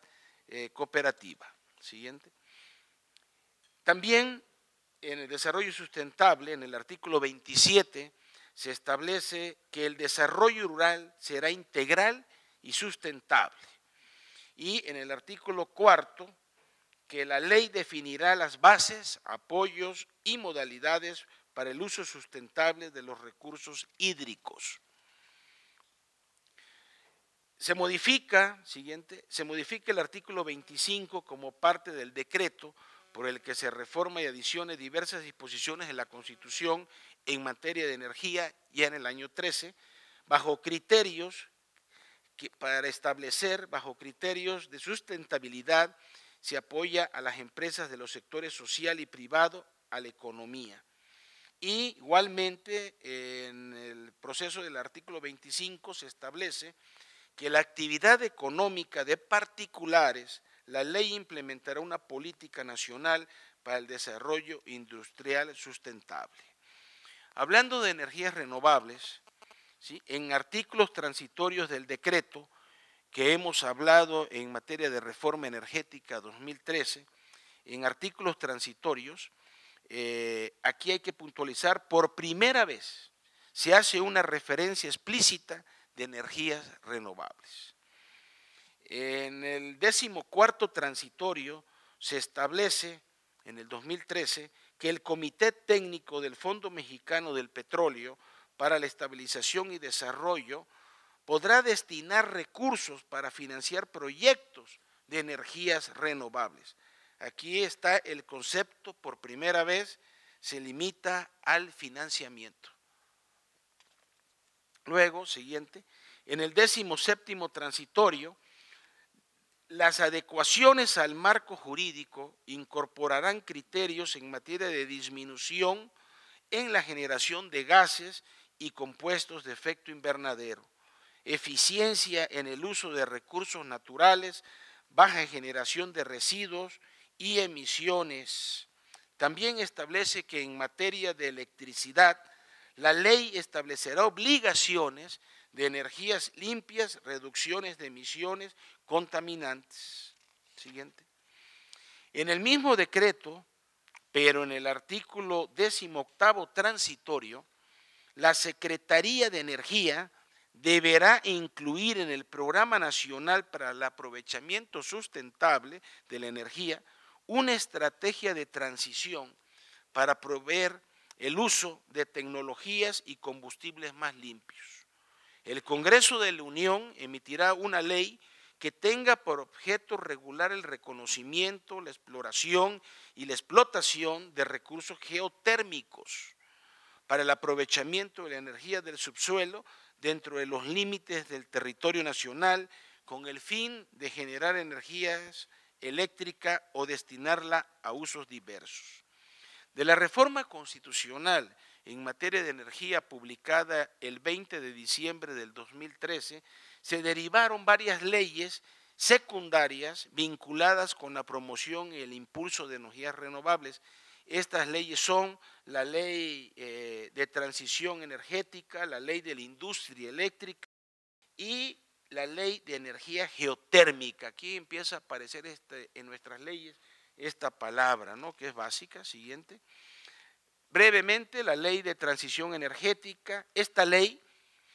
cooperativa. Siguiente. También en el desarrollo sustentable, en el artículo 27, se establece que el desarrollo rural será integral y sustentable. Y en el artículo 4, que la ley definirá las bases, apoyos y modalidades para el uso sustentable de los recursos hídricos. Se modifica el artículo 25 como parte del decreto por el que se reforma y adicione diversas disposiciones de la Constitución en materia de energía ya en el año 13, bajo criterios de sustentabilidad. Se apoya a las empresas de los sectores social y privado, a la economía. Y igualmente en el proceso del artículo 25 se establece que la actividad económica de particulares, la ley implementará una política nacional para el desarrollo industrial sustentable. Hablando de energías renovables, ¿sí?, en artículos transitorios del decreto que hemos hablado en materia de reforma energética 2013, en artículos transitorios, aquí hay que puntualizar, por primera vez se hace una referencia explícita de energías renovables. En el 14º transitorio se establece en el 2013 que el Comité Técnico del Fondo Mexicano del Petróleo para la Estabilización y Desarrollo podrá destinar recursos para financiar proyectos de energías renovables. Aquí está el concepto, por primera vez se limita al financiamiento. Luego, siguiente, en el 17º transitorio, las adecuaciones al marco jurídico incorporarán criterios en materia de disminución en la generación de gases y compuestos de efecto invernadero, eficiencia en el uso de recursos naturales, baja generación de residuos y emisiones. También establece que en materia de electricidad, la ley establecerá obligaciones de energías limpias, reducciones de emisiones contaminantes. Siguiente. En el mismo decreto, pero en el artículo 18º transitorio, la Secretaría de Energía deberá incluir en el Programa Nacional para el Aprovechamiento Sustentable de la Energía una estrategia de transición para proveer el uso de tecnologías y combustibles más limpios. El Congreso de la Unión emitirá una ley que tenga por objeto regular el reconocimiento, la exploración y la explotación de recursos geotérmicos para el aprovechamiento de la energía del subsuelo dentro de los límites del territorio nacional con el fin de generar energías eléctrica o destinarla a usos diversos. De la reforma constitucional en materia de energía publicada el 20 de diciembre del 2013, se derivaron varias leyes secundarias vinculadas con la promoción y el impulso de energías renovables. Estas leyes son la ley de transición energética, la ley de la industria eléctrica y la ley de energía geotérmica. Aquí empieza a aparecer en nuestras leyes esta palabra, ¿no?, que es básica. Siguiente. Brevemente, la ley de transición energética. Esta ley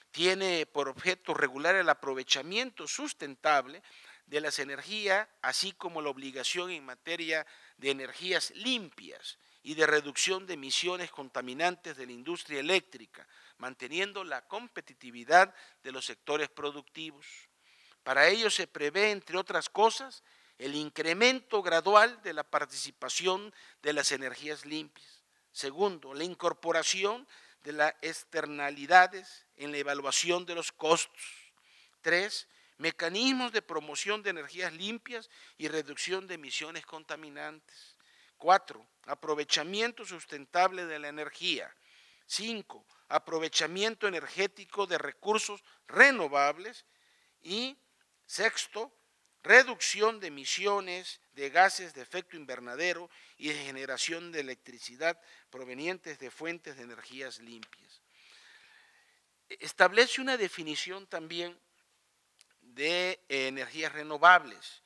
tiene por objeto regular el aprovechamiento sustentable de las energías, así como la obligación en materia de energías limpias y de reducción de emisiones contaminantes de la industria eléctrica, manteniendo la competitividad de los sectores productivos. Para ello se prevé, entre otras cosas, el incremento gradual de la participación de las energías limpias. Segundo, la incorporación de las externalidades en la evaluación de los costos. 3, mecanismos de promoción de energías limpias y reducción de emisiones contaminantes. 4, aprovechamiento sustentable de la energía. 5, aprovechamiento energético de recursos renovables. Y sexto, reducción de emisiones de gases de efecto invernadero y de generación de electricidad provenientes de fuentes de energías limpias. Establece una definición también de energías renovables.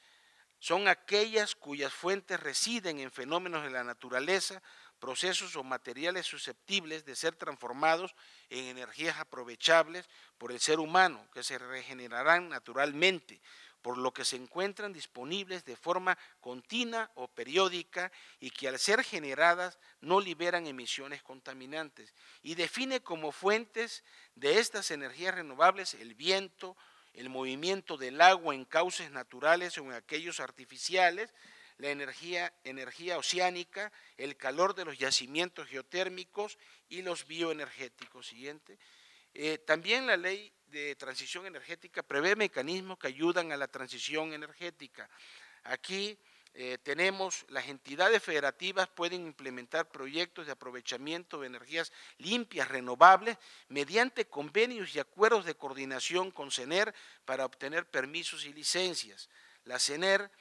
Son aquellas cuyas fuentes residen en fenómenos de la naturaleza procesos o materiales susceptibles de ser transformados en energías aprovechables por el ser humano, que se regenerarán naturalmente, por lo que se encuentran disponibles de forma continua o periódica y que al ser generadas no liberan emisiones contaminantes, y define como fuentes de estas energías renovables el viento, el movimiento del agua en cauces naturales o en aquellos artificiales, la energía oceánica, el calor de los yacimientos geotérmicos y los bioenergéticos. Siguiente. También la ley de transición energética prevé mecanismos que ayudan a la transición energética. Aquí tenemos las entidades federativas pueden implementar proyectos de aprovechamiento de energías limpias, renovables, mediante convenios y acuerdos de coordinación con CENER para obtener permisos y licencias. La CENER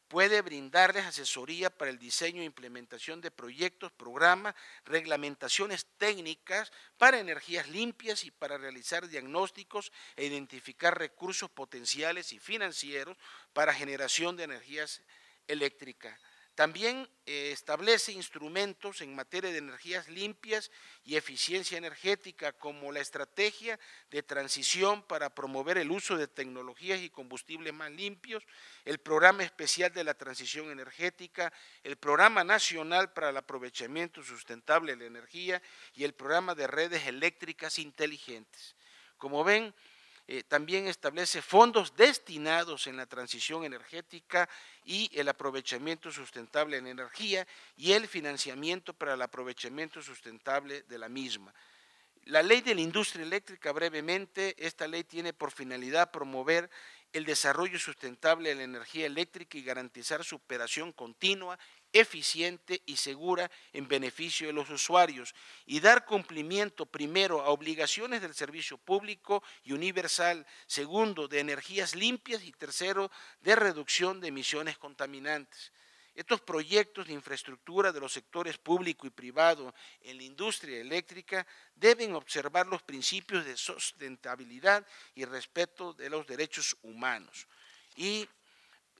puede brindarles asesoría para el diseño e implementación de proyectos, programas, reglamentaciones técnicas para energías limpias y para realizar diagnósticos e identificar recursos potenciales y financieros para generación de energías eléctricas. También establece instrumentos en materia de energías limpias y eficiencia energética, como la estrategia de transición para promover el uso de tecnologías y combustibles más limpios, el programa especial de la transición energética, el programa nacional para el aprovechamiento sustentable de la energía y el programa de redes eléctricas inteligentes. Como ven, también establece fondos destinados en la transición energética y el aprovechamiento sustentable en energía y el financiamiento para el aprovechamiento sustentable de la misma. La ley de la industria eléctrica, brevemente, esta ley tiene por finalidad promover el desarrollo sustentable de la energía eléctrica y garantizar su operación continua, eficiente y segura en beneficio de los usuarios, y dar cumplimiento primero a obligaciones del servicio público y universal, segundo de energías limpias y tercero de reducción de emisiones contaminantes. Estos proyectos de infraestructura de los sectores público y privado en la industria eléctrica deben observar los principios de sustentabilidad y respeto de los derechos humanos. Y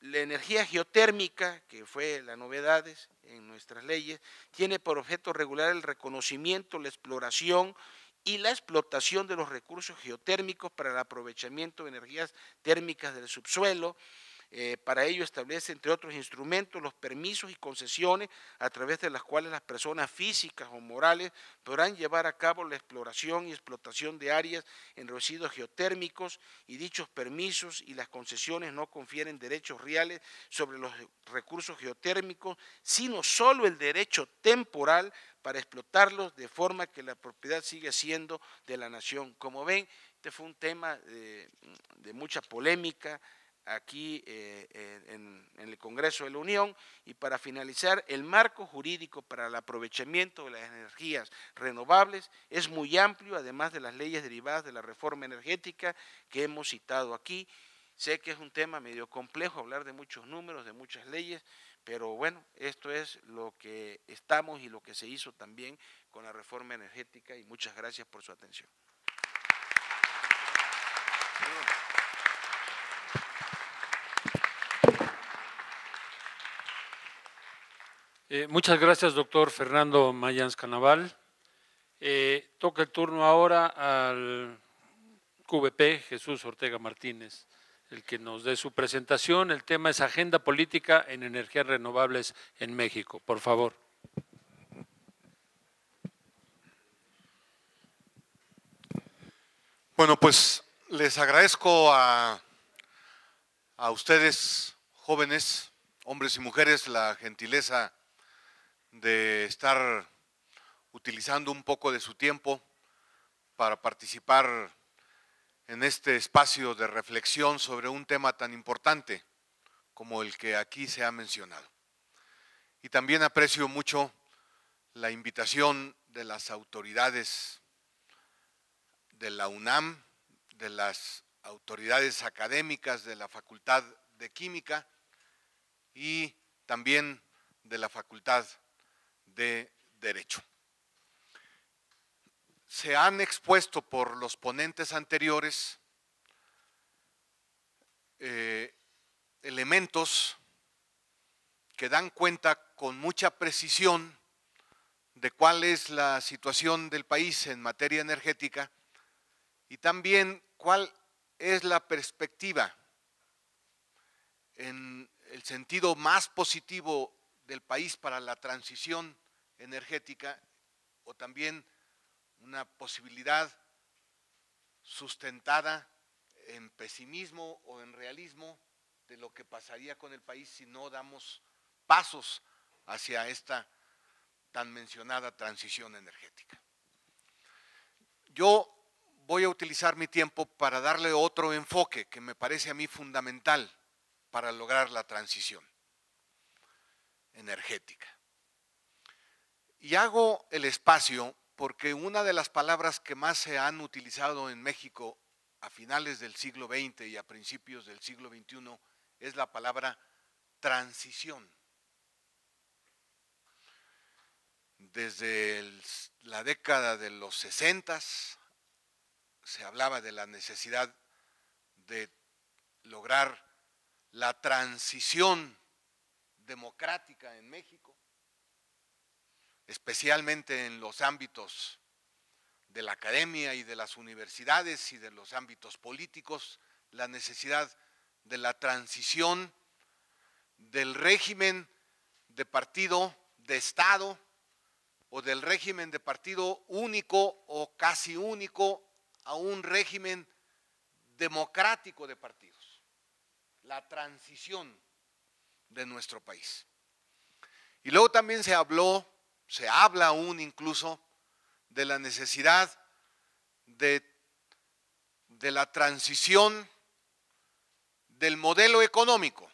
la energía geotérmica, que fue la novedad en nuestras leyes, tiene por objeto regular el reconocimiento, la exploración y la explotación de los recursos geotérmicos para el aprovechamiento de energías térmicas del subsuelo. Para ello establece, entre otros instrumentos, los permisos y concesiones a través de las cuales las personas físicas o morales podrán llevar a cabo la exploración y explotación de áreas en residuos geotérmicos, y dichos permisos y las concesiones no confieren derechos reales sobre los recursos geotérmicos, sino solo el derecho temporal para explotarlos, de forma que la propiedad sigue siendo de la nación. Como ven, este fue un tema de mucha polémica aquí en el Congreso de la Unión. Y para finalizar, el marco jurídico para el aprovechamiento de las energías renovables es muy amplio, además de las leyes derivadas de la reforma energética que hemos citado aquí. Sé que es un tema medio complejo hablar de muchos números, de muchas leyes, pero bueno, esto es lo que estamos y lo que se hizo también con la reforma energética, y muchas gracias por su atención. Muchas gracias, doctor Fernando Mayans Canaval. Toca el turno ahora al QVP, Jesús Ortega Martínez, el que nos dé su presentación. El tema es Agenda Política en Energías Renovables en México. Por favor. Bueno, pues les agradezco a ustedes, jóvenes, hombres y mujeres, la gentileza de estar utilizando un poco de su tiempo para participar en este espacio de reflexión sobre un tema tan importante como el que aquí se ha mencionado. Y también aprecio mucho la invitación de las autoridades de la UNAM, de las autoridades académicas de la Facultad de Química y también de la Facultad de Derecho. Se han expuesto por los ponentes anteriores elementos que dan cuenta con mucha precisión de cuál es la situación del país en materia energética y también cuál es la perspectiva en el sentido más positivo del país para la transición energética o también una posibilidad sustentada en pesimismo o en realismo de lo que pasaría con el país si no damos pasos hacia esta tan mencionada transición energética. Yo voy a utilizar mi tiempo para darle otro enfoque que me parece a mí fundamental para lograr la transición energética. Y hago el espacio porque una de las palabras que más se han utilizado en México a finales del siglo XX y a principios del siglo XXI es la palabra transición. Desde la década de los 60 se hablaba de la necesidad de lograr la transición democrática en México, especialmente en los ámbitos de la academia y de las universidades y de los ámbitos políticos, la necesidad de la transición del régimen de partido de Estado o del régimen de partido único o casi único a un régimen democrático de partidos. La transición de nuestro país. Y luego también se habla aún incluso de la necesidad de la transición del modelo económico.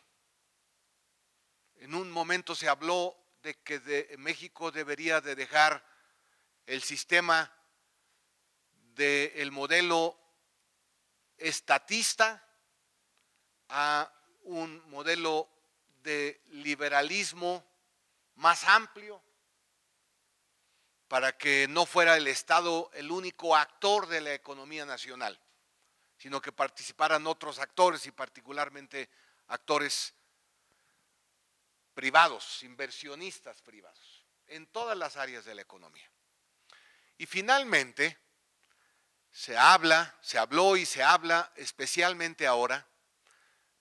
En un momento se habló de que México debería de dejar el sistema del modelo estatista a un modelo de liberalismo más amplio para que no fuera el Estado el único actor de la economía nacional, sino que participaran otros actores y particularmente actores privados, inversionistas privados, en todas las áreas de la economía. Y finalmente, se habló y se habla especialmente ahora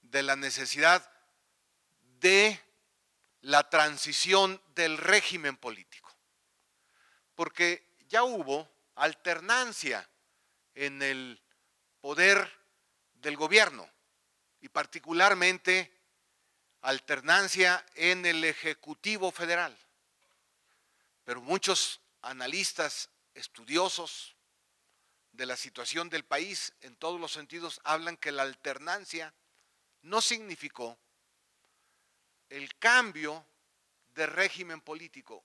de la necesidad de la transición del régimen político, porque ya hubo alternancia en el poder del gobierno y particularmente alternancia en el Ejecutivo Federal. Pero muchos analistas, estudiosos de la situación del país en todos los sentidos hablan que la alternancia no significó el cambio de régimen político,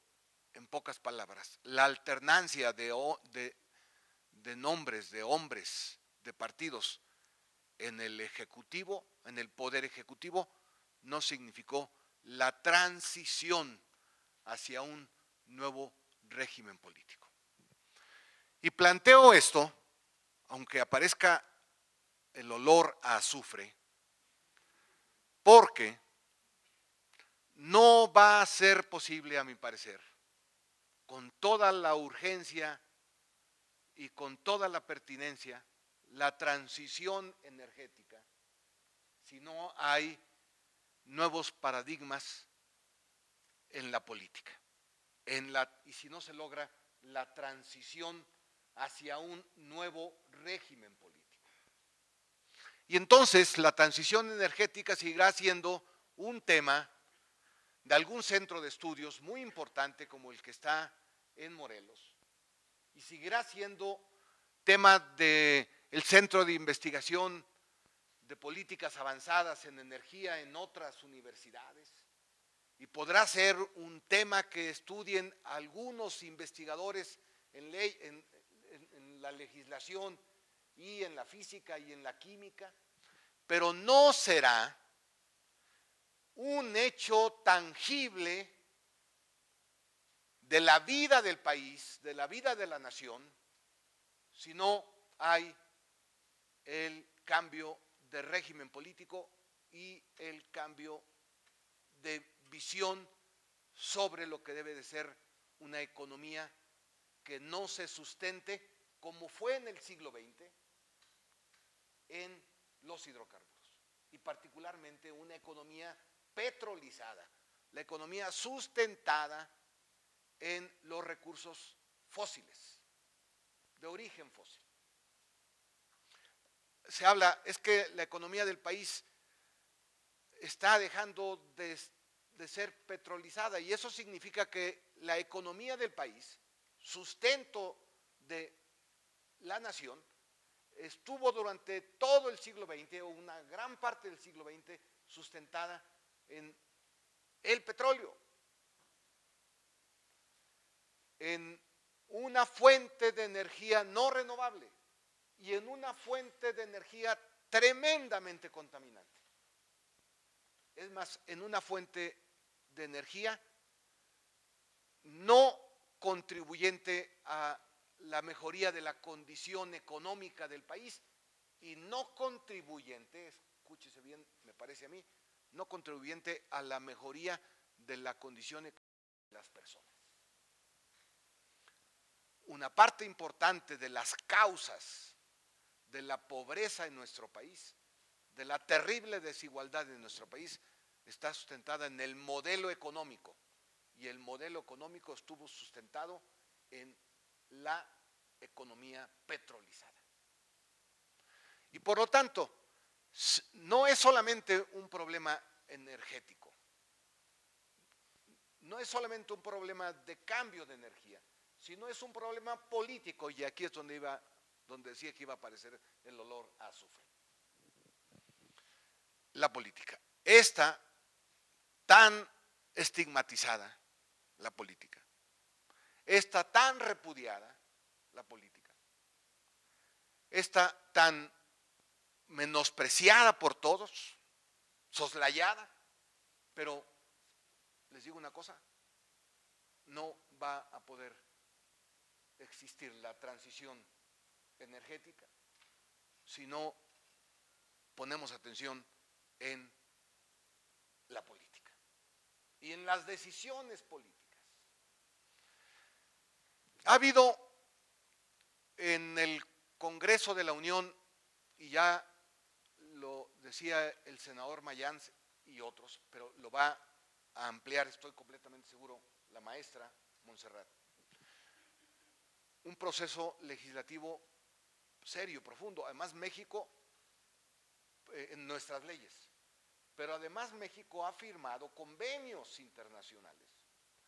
en pocas palabras, la alternancia de nombres, de hombres, de partidos en el Ejecutivo, en el Poder Ejecutivo, no significó la transición hacia un nuevo régimen político. Y planteo esto, aunque aparezca el olor a azufre, porque no va a ser posible, a mi parecer, con toda la urgencia y con toda la pertinencia, la transición energética, si no hay nuevos paradigmas en la política, y si no se logra la transición hacia un nuevo régimen político. Y entonces la transición energética seguirá siendo un tema de algún centro de estudios muy importante como el que está en Morelos, y seguirá siendo tema del Centro de Investigación de Políticas Avanzadas en Energía en otras universidades, y podrá ser un tema que estudien algunos investigadores en la legislación y en la física y en la química, pero no será un hecho tangible de la vida del país, de la vida de la nación, si no hay el cambio de régimen político y el cambio de visión sobre lo que debe de ser una economía que no se sustente, como fue en el siglo XX, en los hidrocarburos, y particularmente una economía petrolizada, la economía sustentada en los recursos fósiles, de origen fósil. Se habla, es que la economía del país está dejando de ser petrolizada, y eso significa que la economía del país, sustento de la nación, estuvo durante todo el siglo XX, o una gran parte del siglo XX, sustentada en el petróleo, en una fuente de energía no renovable y en una fuente de energía tremendamente contaminante. Es más, en una fuente de energía no contribuyente a la mejoría de la condición económica del país, y no contribuyente, escúchese bien, me parece a mí, no contribuyente a la mejoría de la condición económica de las personas. Una parte importante de las causas de la pobreza en nuestro país, de la terrible desigualdad en nuestro país, está sustentada en el modelo económico, y el modelo económico estuvo sustentado en la economía petrolizada. Y por lo tanto, no es solamente un problema energético, no es solamente un problema de cambio de energía, sino es un problema político, y aquí es donde decía que iba a aparecer el olor a azufre. La política, esta tan estigmatizada, la política, esta tan repudiada, la política, esta tan menospreciada por todos, soslayada, pero les digo una cosa, no va a poder existir la transición energética si no ponemos atención en la política y en las decisiones políticas. Ha habido en el Congreso de la Unión, y ya lo decía el senador Mayans y otros, pero lo va a ampliar, estoy completamente seguro, la maestra Montserrat, un proceso legislativo serio, profundo. Además, México, en nuestras leyes, pero además México ha firmado convenios internacionales,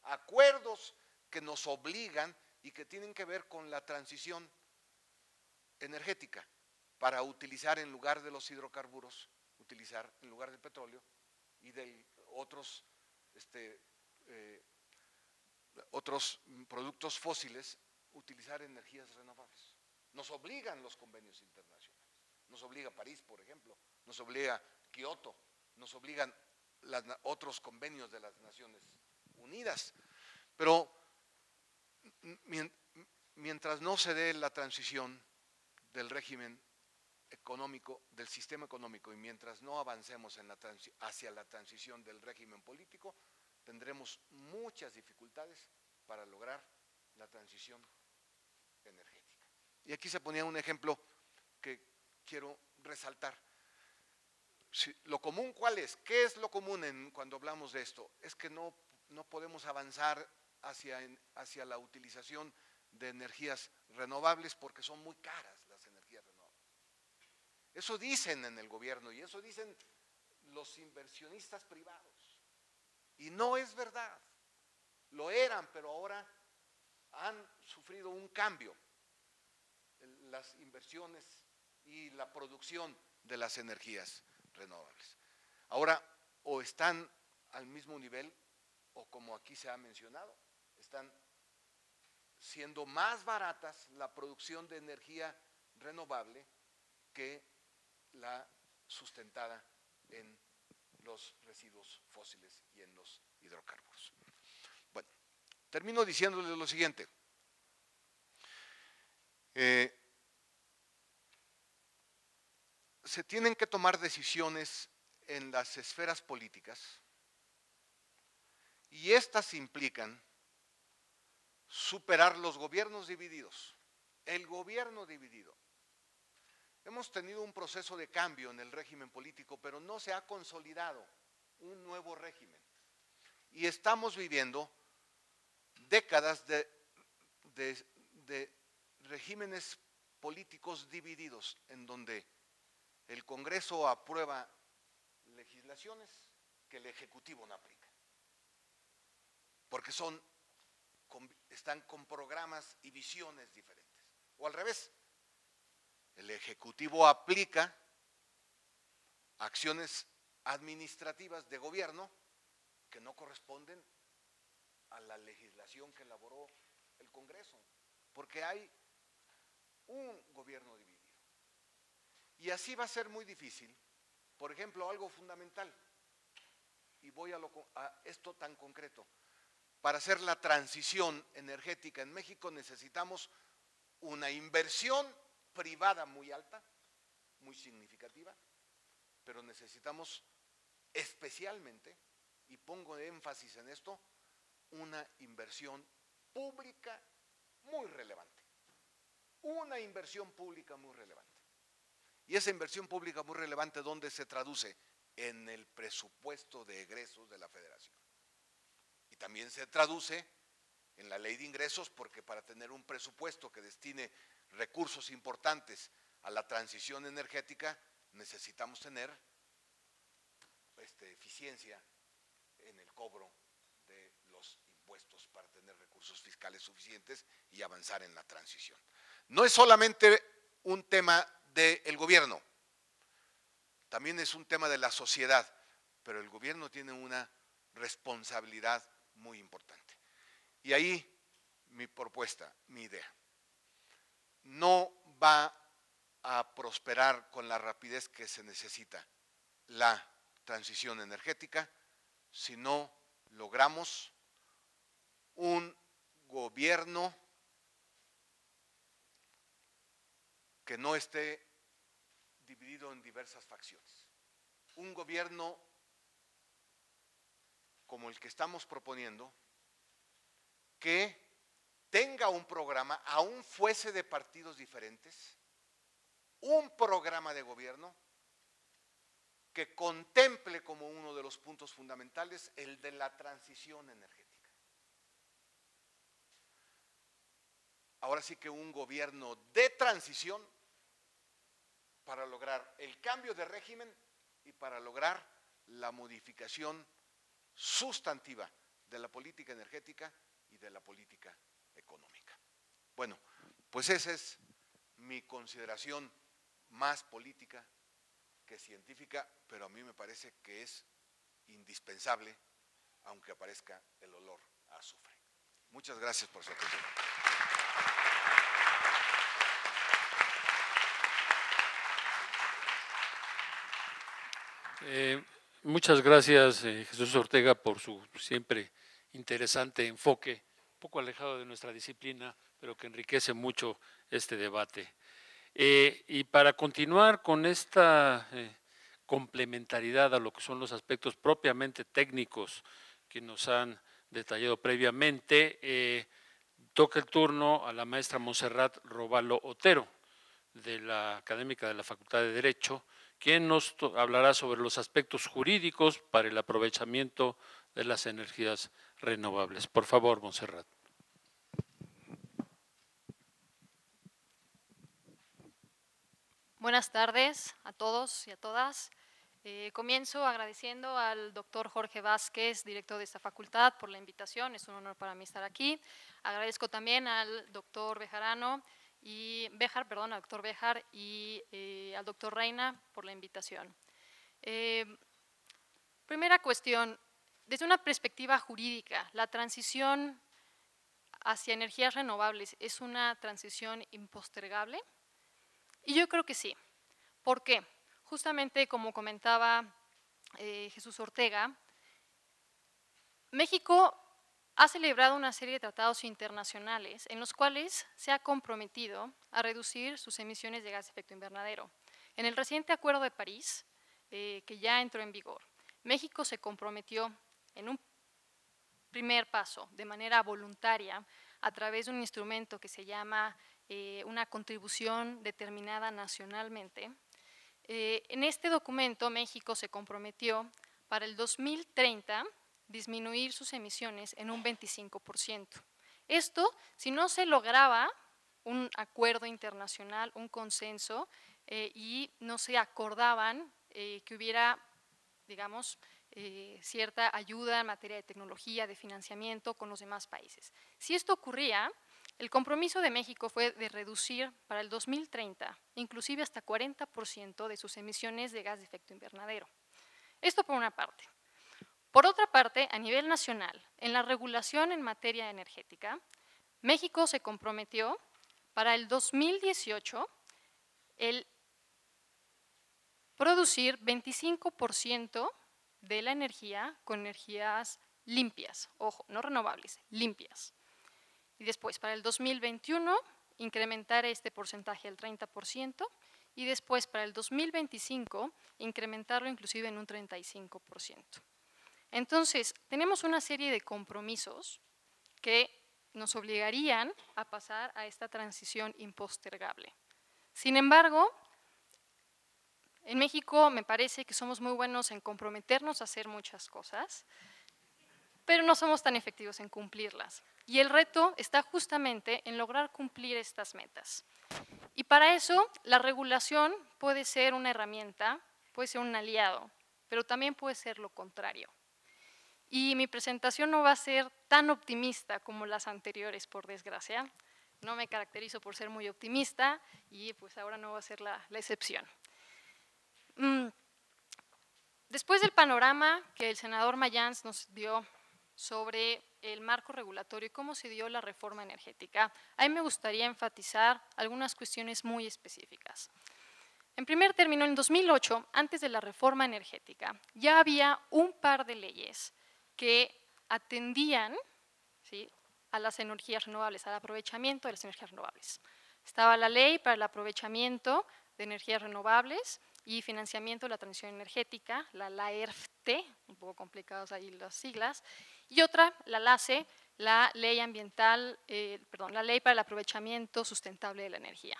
acuerdos que nos obligan y que tienen que ver con la transición energética, para utilizar en lugar de los hidrocarburos, utilizar en lugar del petróleo y de otros productos fósiles, utilizar energías renovables. Nos obligan los convenios internacionales, nos obliga París, por ejemplo, nos obliga Kioto, nos obligan otros convenios de las Naciones Unidas, pero mientras no se dé la transición del régimen económico, del sistema económico, y mientras no avancemos hacia la transición del régimen político, tendremos muchas dificultades para lograr la transición energética. Y aquí se ponía un ejemplo que quiero resaltar. Lo común, ¿cuál es? ¿Qué es lo común cuando hablamos de esto? Es que no podemos avanzar hacia la utilización de energías renovables porque son muy caras las energías renovables. Eso dicen en el gobierno y eso dicen los inversionistas privados. Y no es verdad. Lo eran, pero ahora han sufrido un cambio las inversiones y la producción de las energías renovables. Ahora, o están al mismo nivel, o como aquí se ha mencionado, están siendo más baratas la producción de energía renovable que la sustentada en los residuos fósiles y en los hidrocarburos. Bueno, termino diciéndoles lo siguiente. Se tienen que tomar decisiones en las esferas políticas y estas implican superar los gobiernos divididos, el gobierno dividido. Hemos tenido un proceso de cambio en el régimen político, pero no se ha consolidado un nuevo régimen. Y estamos viviendo décadas de regímenes políticos divididos, en donde el Congreso aprueba legislaciones que el Ejecutivo no aplica, porque están con programas y visiones diferentes. O al revés, el Ejecutivo aplica acciones administrativas de gobierno que no corresponden a la legislación que elaboró el Congreso, porque hay un gobierno dividido. Y así va a ser muy difícil, por ejemplo, algo fundamental, y voy a esto tan concreto. Para hacer la transición energética en México necesitamos una inversión privada muy alta, muy significativa, pero necesitamos especialmente, y pongo énfasis en esto, una inversión pública muy relevante. Una inversión pública muy relevante. Y esa inversión pública muy relevante, ¿dónde se traduce? En el presupuesto de egresos de la Federación. Y también se traduce en la ley de ingresos, porque para tener un presupuesto que destine recursos importantes a la transición energética, necesitamos tener eficiencia en el cobro de los impuestos para tener recursos fiscales suficientes y avanzar en la transición. No es solamente un tema del gobierno, también es un tema de la sociedad, pero el gobierno tiene una responsabilidad muy importante. Y ahí mi propuesta, mi idea, no va a prosperar con la rapidez que se necesita la transición energética si no logramos un gobierno que no esté dividido en diversas facciones. Un gobierno como el que estamos proponiendo, que tenga un programa, aún fuese de partidos diferentes, un programa de gobierno que contemple como uno de los puntos fundamentales el de la transición energética. Ahora sí que un gobierno de transición para lograr el cambio de régimen y para lograr la modificación sustantiva de la política energética y de la política económica. Bueno, pues esa es mi consideración más política que científica, pero a mí me parece que es indispensable, aunque aparezca el olor a azufre. Muchas gracias por su atención. Muchas gracias, Jesús Ortega, por su siempre interesante enfoque, un poco alejado de nuestra disciplina, pero que enriquece mucho este debate. Y para continuar con esta complementariedad a lo que son los aspectos propiamente técnicos que nos han detallado previamente, toca el turno a la maestra Montserrat Robalo Otero, de la académica de la Facultad de Derecho, quien nos hablará sobre los aspectos jurídicos para el aprovechamiento de las energías renovables. Por favor, Montserrat. Buenas tardes a todos y a todas. Comienzo agradeciendo al doctor Jorge Vázquez, director de esta facultad, por la invitación. Es un honor para mí estar aquí. Agradezco también al doctor Bejar y al doctor Reina por la invitación. Primera cuestión, desde una perspectiva jurídica, ¿la transición hacia energías renovables es una transición impostergable? Y yo creo que sí. ¿Por qué? Justamente como comentaba Jesús Ortega, México ha celebrado una serie de tratados internacionales en los cuales se ha comprometido a reducir sus emisiones de gas de efecto invernadero. En el reciente Acuerdo de París, que ya entró en vigor, México se comprometió en un primer paso, de manera voluntaria, a través de un instrumento que se llama una contribución determinada nacionalmente. En este documento México se comprometió para el 2030 disminuir sus emisiones en un 25%. Esto, si no se lograba un acuerdo internacional, un consenso, y no se acordaban que hubiera, digamos, cierta ayuda en materia de tecnología, de financiamiento con los demás países. Si esto ocurría, el compromiso de México fue de reducir para el 2030 inclusive hasta 40% de sus emisiones de gas de efecto invernadero. Esto por una parte. Por otra parte, a nivel nacional, en la regulación en materia energética, México se comprometió para el 2018 el producir 25% de la energía con energías limpias, ojo, no renovables, limpias. Y después, para el 2021, incrementar este porcentaje al 30%, y después, para el 2025, incrementarlo inclusive en un 35%. Entonces, tenemos una serie de compromisos que nos obligarían a pasar a esta transición impostergable. Sin embargo, en México me parece que somos muy buenos en comprometernos a hacer muchas cosas, pero no somos tan efectivos en cumplirlas. Y el reto está justamente en lograr cumplir estas metas. Y para eso, la regulación puede ser una herramienta, puede ser un aliado, pero también puede ser lo contrario. Y mi presentación no va a ser tan optimista como las anteriores, por desgracia. No me caracterizo por ser muy optimista y pues ahora no va a ser la excepción. Después del panorama que el senador Mayans nos dio sobre el marco regulatorio y cómo se dio la reforma energética, a mí me gustaría enfatizar algunas cuestiones muy específicas. En primer término, en 2008, antes de la reforma energética, ya había un par de leyes que atendían, ¿sí?, a las energías renovables, al aprovechamiento de las energías renovables. Estaba la ley para el aprovechamiento de energías renovables y financiamiento de la transición energética, la LAERFT, un poco complicadas ahí las siglas, y otra, la LACE, la Ley Ambiental, la Ley para el Aprovechamiento Sustentable de la Energía.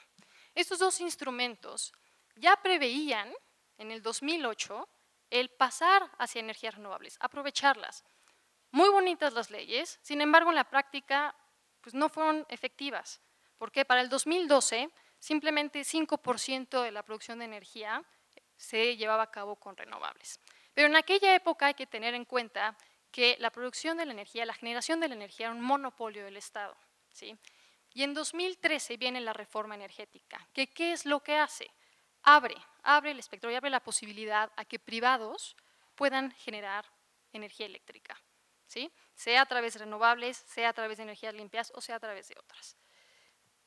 Estos dos instrumentos ya preveían en el 2008 el pasar hacia energías renovables, aprovecharlas. Muy bonitas las leyes, sin embargo en la práctica pues no fueron efectivas, porque para el 2012 simplemente 5% de la producción de energía se llevaba a cabo con renovables. Pero en aquella época hay que tener en cuenta que la producción de la energía, la generación de la energía era un monopolio del Estado, ¿sí? Y en 2013 viene la reforma energética, que ¿qué es lo que hace? Abre el espectro y abre la posibilidad a que privados puedan generar energía eléctrica, ¿sí?, sea a través de renovables, sea a través de energías limpias o sea a través de otras.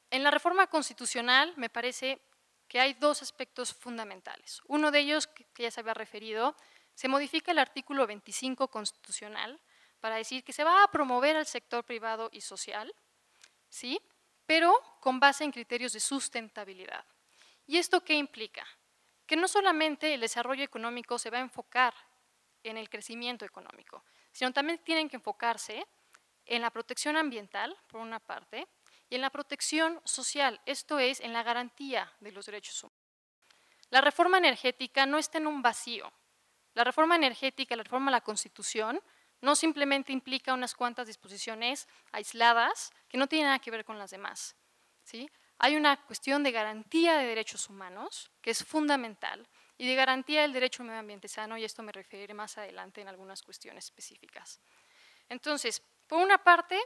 En la reforma constitucional me parece que hay dos aspectos fundamentales. Uno de ellos, que ya se había referido, se modifica el artículo 25 constitucional para decir que se va a promover al sector privado y social, ¿sí?, pero con base en criterios de sustentabilidad. ¿Y esto qué implica? Que no solamente el desarrollo económico se va a enfocar en el crecimiento económico, sino también tienen que enfocarse en la protección ambiental, por una parte, y en la protección social, esto es, en la garantía de los derechos humanos. La reforma energética no está en un vacío. La reforma energética, la reforma a la Constitución, no simplemente implica unas cuantas disposiciones aisladas que no tienen nada que ver con las demás, ¿sí? Hay una cuestión de garantía de derechos humanos que es fundamental y de garantía del derecho al medio ambiente sano, y esto me referiré más adelante en algunas cuestiones específicas. Entonces, por una parte,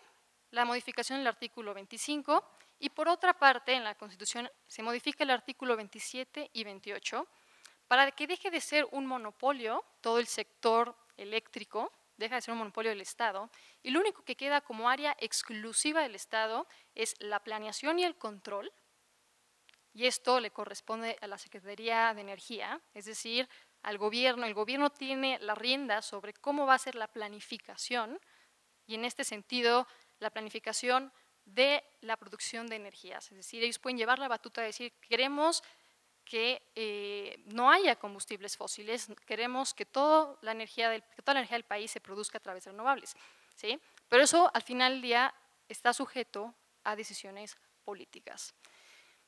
la modificación del artículo 25 y por otra parte, en la Constitución se modifica el artículo 27 y 28 para que deje de ser un monopolio todo el sector eléctrico, deja de ser un monopolio del Estado, y lo único que queda como área exclusiva del Estado es la planeación y el control, y esto le corresponde a la Secretaría de Energía, es decir, al gobierno. El gobierno tiene la rienda sobre cómo va a ser la planificación, y en este sentido, la planificación de la producción de energías, es decir, ellos pueden llevar la batuta de decir, queremos que no haya combustibles fósiles, queremos que toda la energía del país se produzca a través de renovables, ¿sí? Pero eso al final del día está sujeto a decisiones políticas.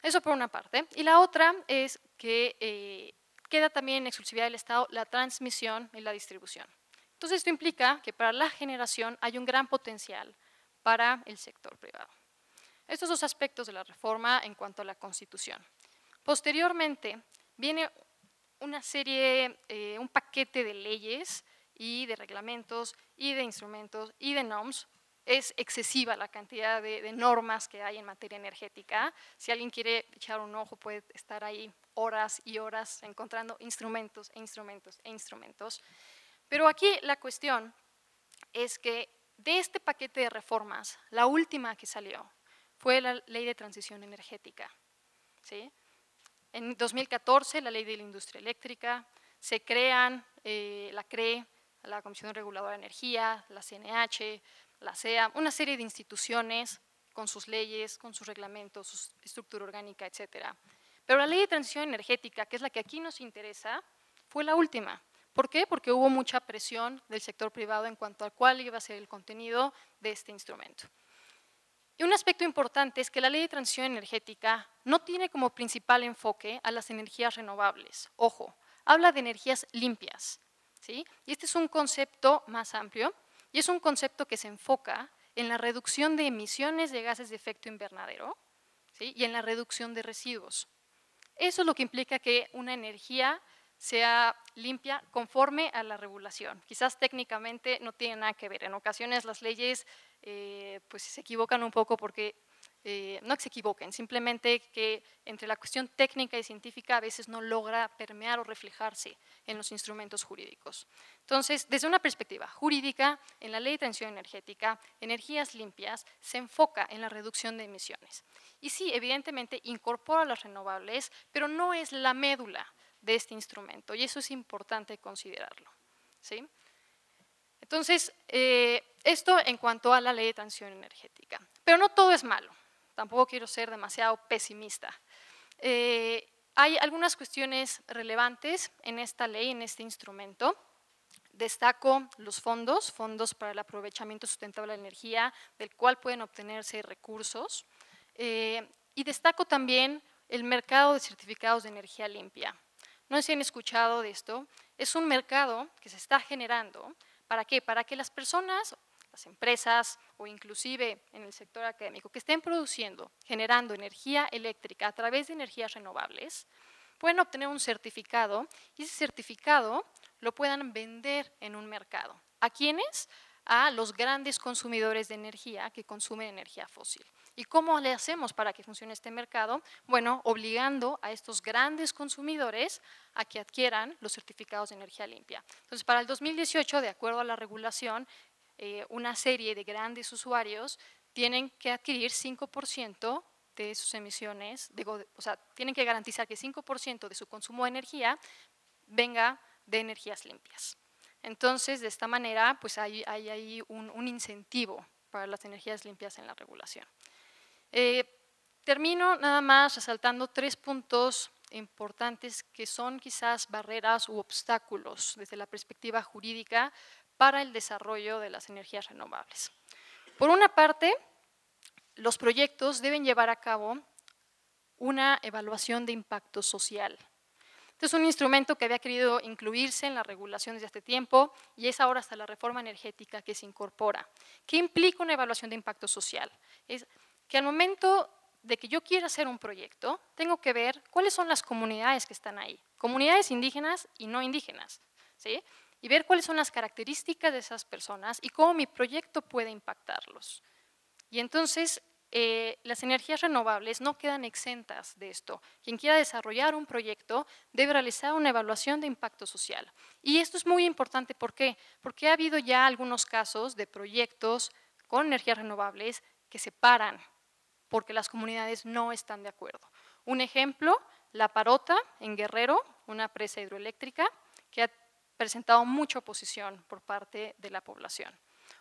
Eso por una parte. Y la otra es que queda también en exclusividad del Estado la transmisión y la distribución. Entonces, esto implica que para la generación hay un gran potencial para el sector privado. Estos dos aspectos de la reforma en cuanto a la Constitución. Posteriormente, viene una serie, un paquete de leyes y de reglamentos y de instrumentos y de norms. Es excesiva la cantidad de normas que hay en materia energética. Si alguien quiere echar un ojo, puede estar ahí horas y horas encontrando instrumentos e instrumentos e instrumentos. Pero aquí la cuestión es que de este paquete de reformas, la última que salió fue la Ley de Transición Energética. ¿Sí? En 2014, la Ley de la Industria Eléctrica, se crean la CRE, la Comisión Reguladora de Energía, la CNH, la CEA, una serie de instituciones con sus leyes, con sus reglamentos, su estructura orgánica, etcétera. Pero la Ley de Transición Energética, que es la que aquí nos interesa, fue la última. ¿Por qué? Porque hubo mucha presión del sector privado en cuanto a cuál iba a ser el contenido de este instrumento. Y un aspecto importante es que la Ley de Transición Energética no tiene como principal enfoque a las energías renovables. Ojo, habla de energías limpias, ¿sí? Y este es un concepto más amplio y es un concepto que se enfoca en la reducción de emisiones de gases de efecto invernadero, ¿sí? Y en la reducción de residuos. Eso es lo que implica que una energía sea limpia conforme a la regulación. Quizás técnicamente no tiene nada que ver. En ocasiones las leyes pues se equivocan un poco porque, no que se equivoquen, simplemente que entre la cuestión técnica y científica a veces no logra permear o reflejarse en los instrumentos jurídicos. Entonces, desde una perspectiva jurídica, en la Ley de Transición Energética, energías limpias se enfoca en la reducción de emisiones. Y sí, evidentemente incorpora las renovables, pero no es la médula de este instrumento, y eso es importante considerarlo. ¿Sí? Entonces, esto en cuanto a la Ley de Transición Energética. Pero no todo es malo, tampoco quiero ser demasiado pesimista. Hay algunas cuestiones relevantes en esta ley, en este instrumento. Destaco los fondos para el aprovechamiento sustentable de la energía, del cual pueden obtenerse recursos. Y destaco también el mercado de certificados de energía limpia. No sé si han escuchado de esto, es un mercado que se está generando. ¿Para qué? Para que las personas, las empresas o inclusive en el sector académico que estén produciendo, generando energía eléctrica a través de energías renovables, pueden obtener un certificado y ese certificado lo puedan vender en un mercado. ¿A quiénes? A los grandes consumidores de energía que consumen energía fósil. ¿Y cómo le hacemos para que funcione este mercado? Bueno, obligando a estos grandes consumidores a que adquieran los certificados de energía limpia. Entonces, para el 2018, de acuerdo a la regulación, una serie de grandes usuarios tienen que adquirir 5% de sus emisiones, o sea, tienen que garantizar que 5% de su consumo de energía venga de energías limpias. Entonces, de esta manera, pues hay ahí un incentivo para las energías limpias en la regulación. Termino nada más resaltando 3 puntos importantes que son quizás barreras u obstáculos desde la perspectiva jurídica para el desarrollo de las energías renovables. Por una parte, los proyectos deben llevar a cabo una evaluación de impacto social. Este es un instrumento que había querido incluirse en la regulación desde hace tiempo y es ahora hasta la reforma energética que se incorpora. ¿Qué implica una evaluación de impacto social? Es que al momento de que yo quiera hacer un proyecto, tengo que ver cuáles son las comunidades que están ahí, comunidades indígenas y no indígenas, ¿sí? Y ver cuáles son las características de esas personas y cómo mi proyecto puede impactarlos. Y entonces, las energías renovables no quedan exentas de esto. Quien quiera desarrollar un proyecto debe realizar una evaluación de impacto social. Y esto es muy importante, ¿por qué? Porque ha habido ya algunos casos de proyectos con energías renovables que se paran porque las comunidades no están de acuerdo. Un ejemplo, La Parota en Guerrero, una presa hidroeléctrica que ha presentado mucha oposición por parte de la población.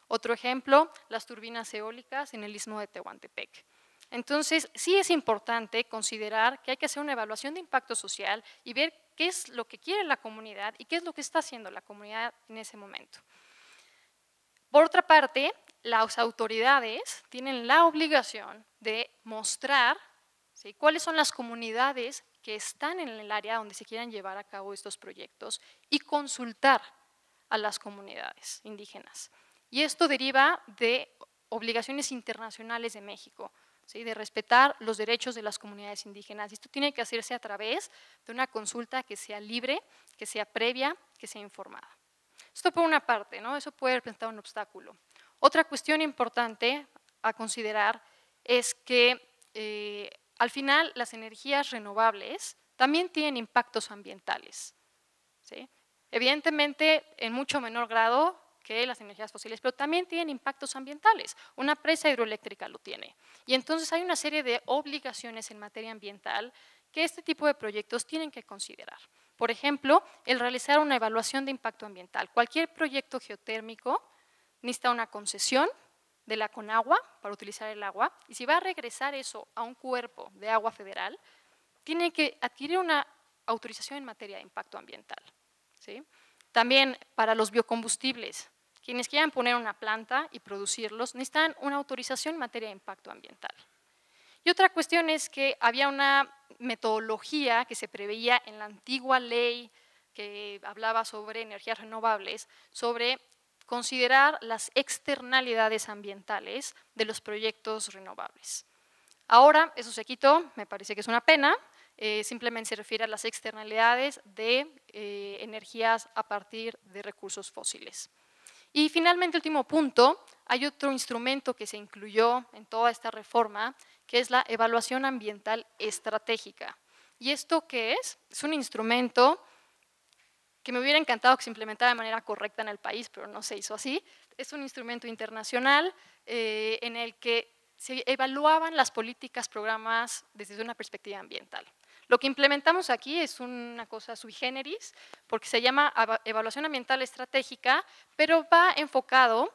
Otro ejemplo, las turbinas eólicas en el istmo de Tehuantepec. Entonces, sí es importante considerar que hay que hacer una evaluación de impacto social y ver qué es lo que quiere la comunidad y qué es lo que está haciendo la comunidad en ese momento. Por otra parte, las autoridades tienen la obligación de mostrar, ¿sí?, cuáles son las comunidades que están en el área donde se quieran llevar a cabo estos proyectos y consultar a las comunidades indígenas. Y esto deriva de obligaciones internacionales de México, ¿sí?, de respetar los derechos de las comunidades indígenas. Y esto tiene que hacerse a través de una consulta que sea libre, que sea previa, que sea informada. Esto por una parte, ¿no? Eso puede representar un obstáculo. Otra cuestión importante a considerar es que al final las energías renovables también tienen impactos ambientales, ¿sí? Evidentemente en mucho menor grado que las energías fósiles, pero también tienen impactos ambientales. Una presa hidroeléctrica lo tiene. Y entonces hay una serie de obligaciones en materia ambiental que este tipo de proyectos tienen que considerar. Por ejemplo, el realizar una evaluación de impacto ambiental. Cualquier proyecto geotérmico necesita una concesión de la Conagua para utilizar el agua, y si va a regresar eso a un cuerpo de agua federal, tiene que adquirir una autorización en materia de impacto ambiental, ¿sí? También para los biocombustibles, quienes quieran poner una planta y producirlos necesitan una autorización en materia de impacto ambiental. Y otra cuestión es que había una metodología que se preveía en la antigua ley que hablaba sobre energías renovables, sobre considerar las externalidades ambientales de los proyectos renovables. Ahora eso se quitó, me parece que es una pena, simplemente se refiere a las externalidades de energías a partir de recursos fósiles. Y finalmente, último punto, hay otro instrumento que se incluyó en toda esta reforma, que es la evaluación ambiental estratégica. ¿Y esto qué es? Es un instrumento que me hubiera encantado que se implementara de manera correcta en el país, pero no se hizo así. Es un instrumento internacional en el que se evaluaban las políticas, programas desde una perspectiva ambiental. Lo que implementamos aquí es una cosa sui generis, porque se llama evaluación ambiental estratégica, pero va enfocado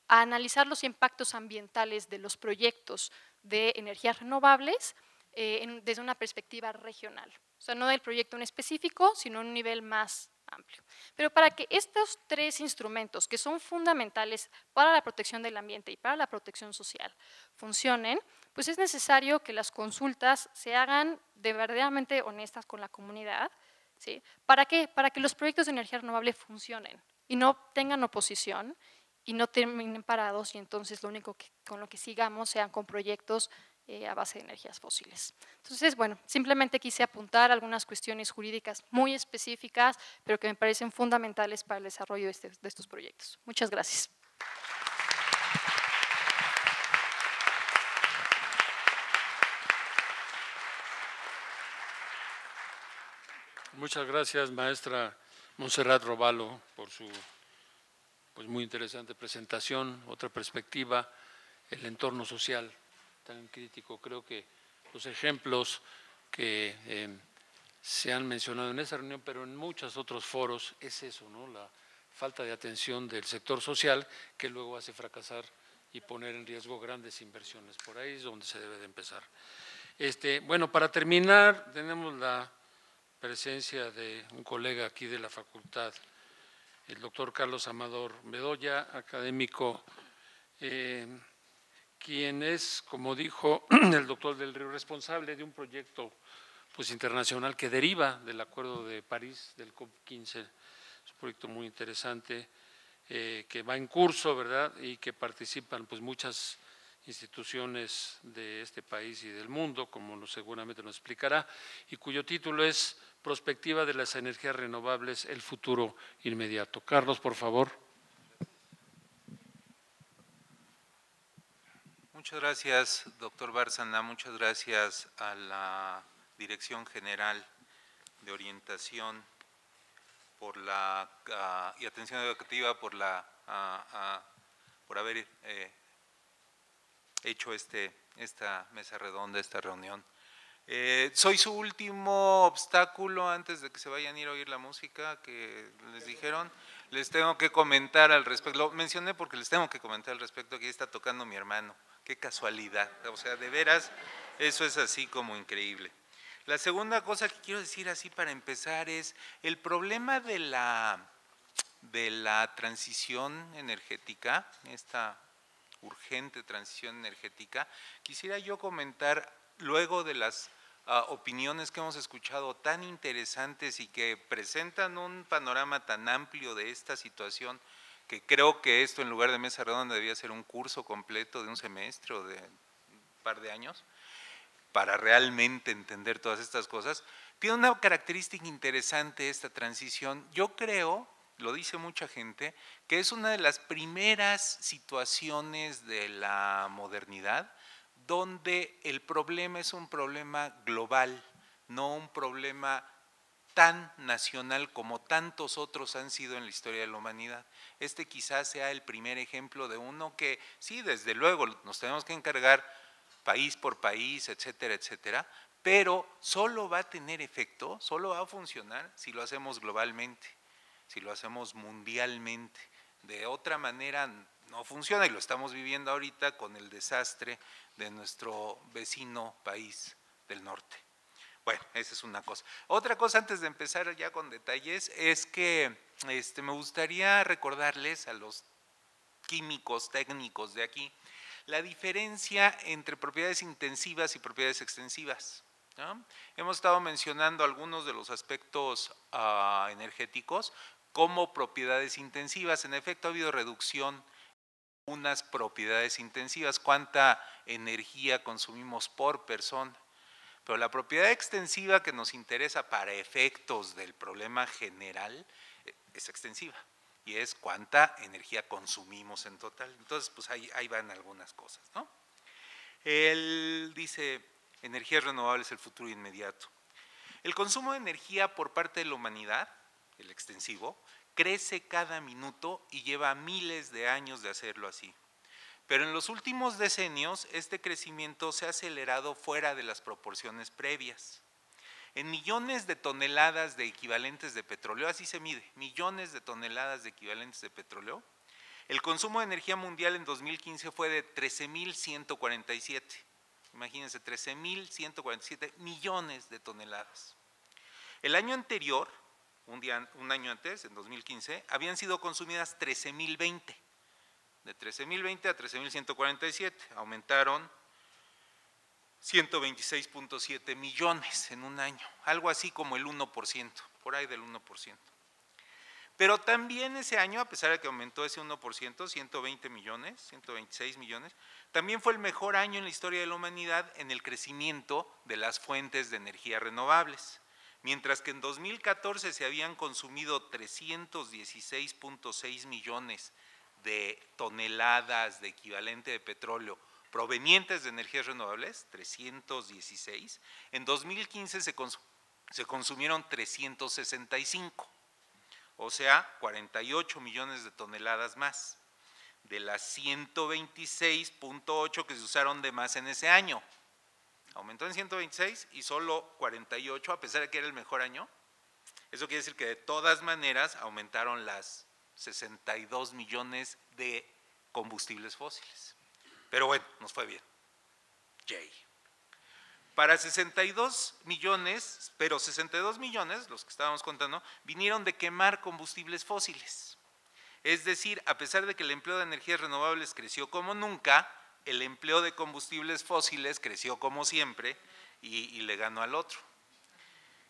a analizar los impactos ambientales de los proyectos de energías renovables desde una perspectiva regional. O sea, no del proyecto en específico, sino en un nivel más amplio. Pero para que estos tres instrumentos, que son fundamentales para la protección del ambiente y para la protección social, funcionen, pues es necesario que las consultas se hagan de verdaderamente honestas con la comunidad, ¿sí? ¿Para qué? Para que los proyectos de energía renovable funcionen y no tengan oposición y no terminen parados, y entonces lo único con lo que sigamos sean con proyectos a base de energías fósiles. Entonces, bueno, simplemente quise apuntar algunas cuestiones jurídicas muy específicas, pero que me parecen fundamentales para el desarrollo de estos proyectos. Muchas gracias. Muchas gracias, maestra Montserrat Robalo, por su muy interesante presentación. Otra perspectiva, el entorno social tan crítico. Creo que los ejemplos que se han mencionado en esa reunión, pero en muchos otros foros, es eso, ¿no? La falta de atención del sector social, que luego hace fracasar y poner en riesgo grandes inversiones. Por ahí es donde se debe de empezar. Bueno, para terminar, tenemos la presencia de un colega aquí de la facultad, el doctor Carlos Amador Bedoya, académico, quien es, como dijo el doctor Del Río, responsable de un proyecto pues, internacional que deriva del Acuerdo de París, del COP15. Es un proyecto muy interesante que va en curso, ¿verdad? Y que participan pues, muchas instituciones de este país y del mundo, como seguramente nos explicará, y cuyo título es Prospectiva de las energías renovables, el futuro inmediato. Carlos, por favor. Muchas gracias, doctor Bárcena, muchas gracias a la Dirección General de Orientación y Atención Educativa por haber hecho esta mesa redonda, esta reunión. Soy su último obstáculo antes de que se vayan a ir a oír la música que les dijeron. Les tengo que comentar al respecto, lo mencioné porque les tengo que comentar al respecto, que ahí está tocando mi hermano. Qué casualidad, o sea, de veras, eso es así como increíble. La segunda cosa que quiero decir así para empezar es el problema de la transición energética, esta urgente transición energética, quisiera yo comentar, luego de las opiniones que hemos escuchado tan interesantes y que presentan un panorama tan amplio de esta situación, que creo que esto, en lugar de mesa redonda, debía ser un curso completo de un semestre o de un par de años, para realmente entender todas estas cosas. Tiene una característica interesante esta transición. Yo creo, lo dice mucha gente, que es una de las primeras situaciones de la modernidad donde el problema es un problema global, no un problema tan nacional como tantos otros han sido en la historia de la humanidad. Este quizás sea el primer ejemplo de uno que, sí, desde luego, nos tenemos que encargar país por país, etcétera, etcétera, pero solo va a tener efecto, solo va a funcionar si lo hacemos globalmente, si lo hacemos mundialmente. De otra manera no funciona y lo estamos viviendo ahorita con el desastre de nuestro vecino país del norte. Bueno, esa es una cosa. Otra cosa antes de empezar ya con detalles es que me gustaría recordarles a los químicos técnicos de aquí la diferencia entre propiedades intensivas y propiedades extensivas, ¿no? Hemos estado mencionando algunos de los aspectos energéticos como propiedades intensivas. En efecto, ha habido reducción en unas propiedades intensivas, cuánta energía consumimos por persona. Pero la propiedad extensiva que nos interesa para efectos del problema general es extensiva y es cuánta energía consumimos en total. Entonces, pues ahí van algunas cosas, ¿no? Él dice, energías renovables, el futuro inmediato. El consumo de energía por parte de la humanidad, el extensivo, crece cada minuto y lleva miles de años de hacerlo así. Pero en los últimos decenios, este crecimiento se ha acelerado fuera de las proporciones previas. En millones de toneladas de equivalentes de petróleo, así se mide, millones de toneladas de equivalentes de petróleo, el consumo de energía mundial en 2015 fue de 13.147. Imagínense, 13.147 millones de toneladas. El año anterior, un año antes, en 2015, habían sido consumidas 13.020. De 13.020 a 13.147, aumentaron 126.7 millones en un año, algo así como el 1%, por ahí del 1%. Pero también ese año, a pesar de que aumentó ese 1%, 120 millones, 126 millones, también fue el mejor año en la historia de la humanidad en el crecimiento de las fuentes de energía renovables. Mientras que en 2014 se habían consumido 316.6 millones de toneladas de equivalente de petróleo provenientes de energías renovables, 316, en 2015 se consumieron 365, o sea, 48 millones de toneladas más, de las 126.8 que se usaron de más en ese año. Aumentó en 126 y solo 48, a pesar de que era el mejor año. Eso quiere decir que de todas maneras aumentaron las 62 millones de combustibles fósiles. Pero bueno, nos fue bien. Yay. Para 62 millones, pero 62 millones, los que estábamos contando, vinieron de quemar combustibles fósiles. Es decir, a pesar de que el empleo de energías renovables creció como nunca, el empleo de combustibles fósiles creció como siempre y le ganó al otro.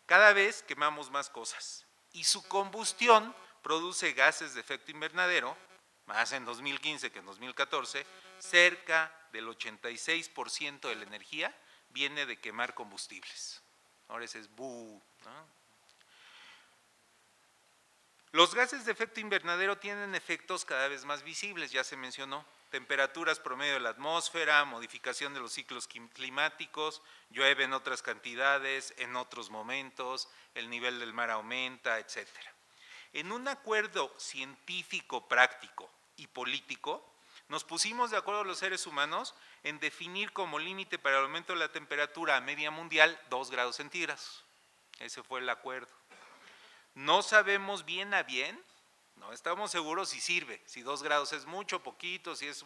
Cada vez quemamos más cosas y su combustión produce gases de efecto invernadero, más en 2015 que en 2014, cerca del 86% de la energía viene de quemar combustibles. Ahora ese es ¿no? Los gases de efecto invernadero tienen efectos cada vez más visibles, ya se mencionó. Temperaturas promedio de la atmósfera, modificación de los ciclos climáticos, llueve en otras cantidades, en otros momentos, el nivel del mar aumenta, etcétera. En un acuerdo científico, práctico y político, nos pusimos de acuerdo los seres humanos en definir como límite para el aumento de la temperatura media mundial 2 grados centígrados. Ese fue el acuerdo. No sabemos bien a bien, no estamos seguros si sirve, si 2 grados es mucho, poquito, si es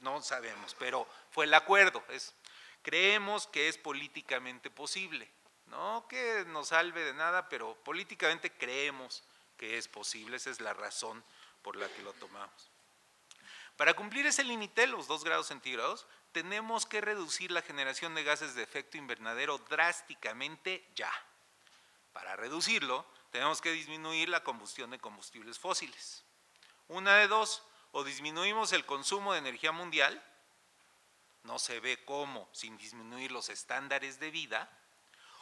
no sabemos, pero fue el acuerdo. Creemos que es políticamente posible, no que nos salve de nada, pero políticamente creemos que es posible, esa es la razón por la que lo tomamos. Para cumplir ese límite, los 2 grados centígrados, tenemos que reducir la generación de gases de efecto invernadero drásticamente ya. Para reducirlo, tenemos que disminuir la combustión de combustibles fósiles. Una de dos, o disminuimos el consumo de energía mundial, no se ve cómo sin disminuir los estándares de vida,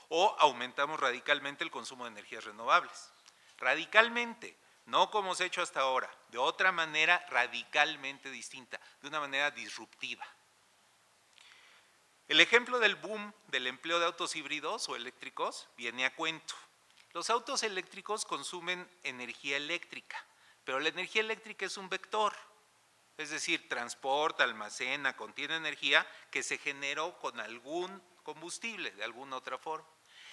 o aumentamos radicalmente el consumo de energías renovables. Radicalmente, no como se ha hecho hasta ahora, de otra manera radicalmente distinta, de una manera disruptiva. El ejemplo del boom del empleo de autos híbridos o eléctricos viene a cuento. Los autos eléctricos consumen energía eléctrica, pero la energía eléctrica es un vector, es decir, transporta, almacena, contiene energía que se generó con algún combustible de alguna otra forma.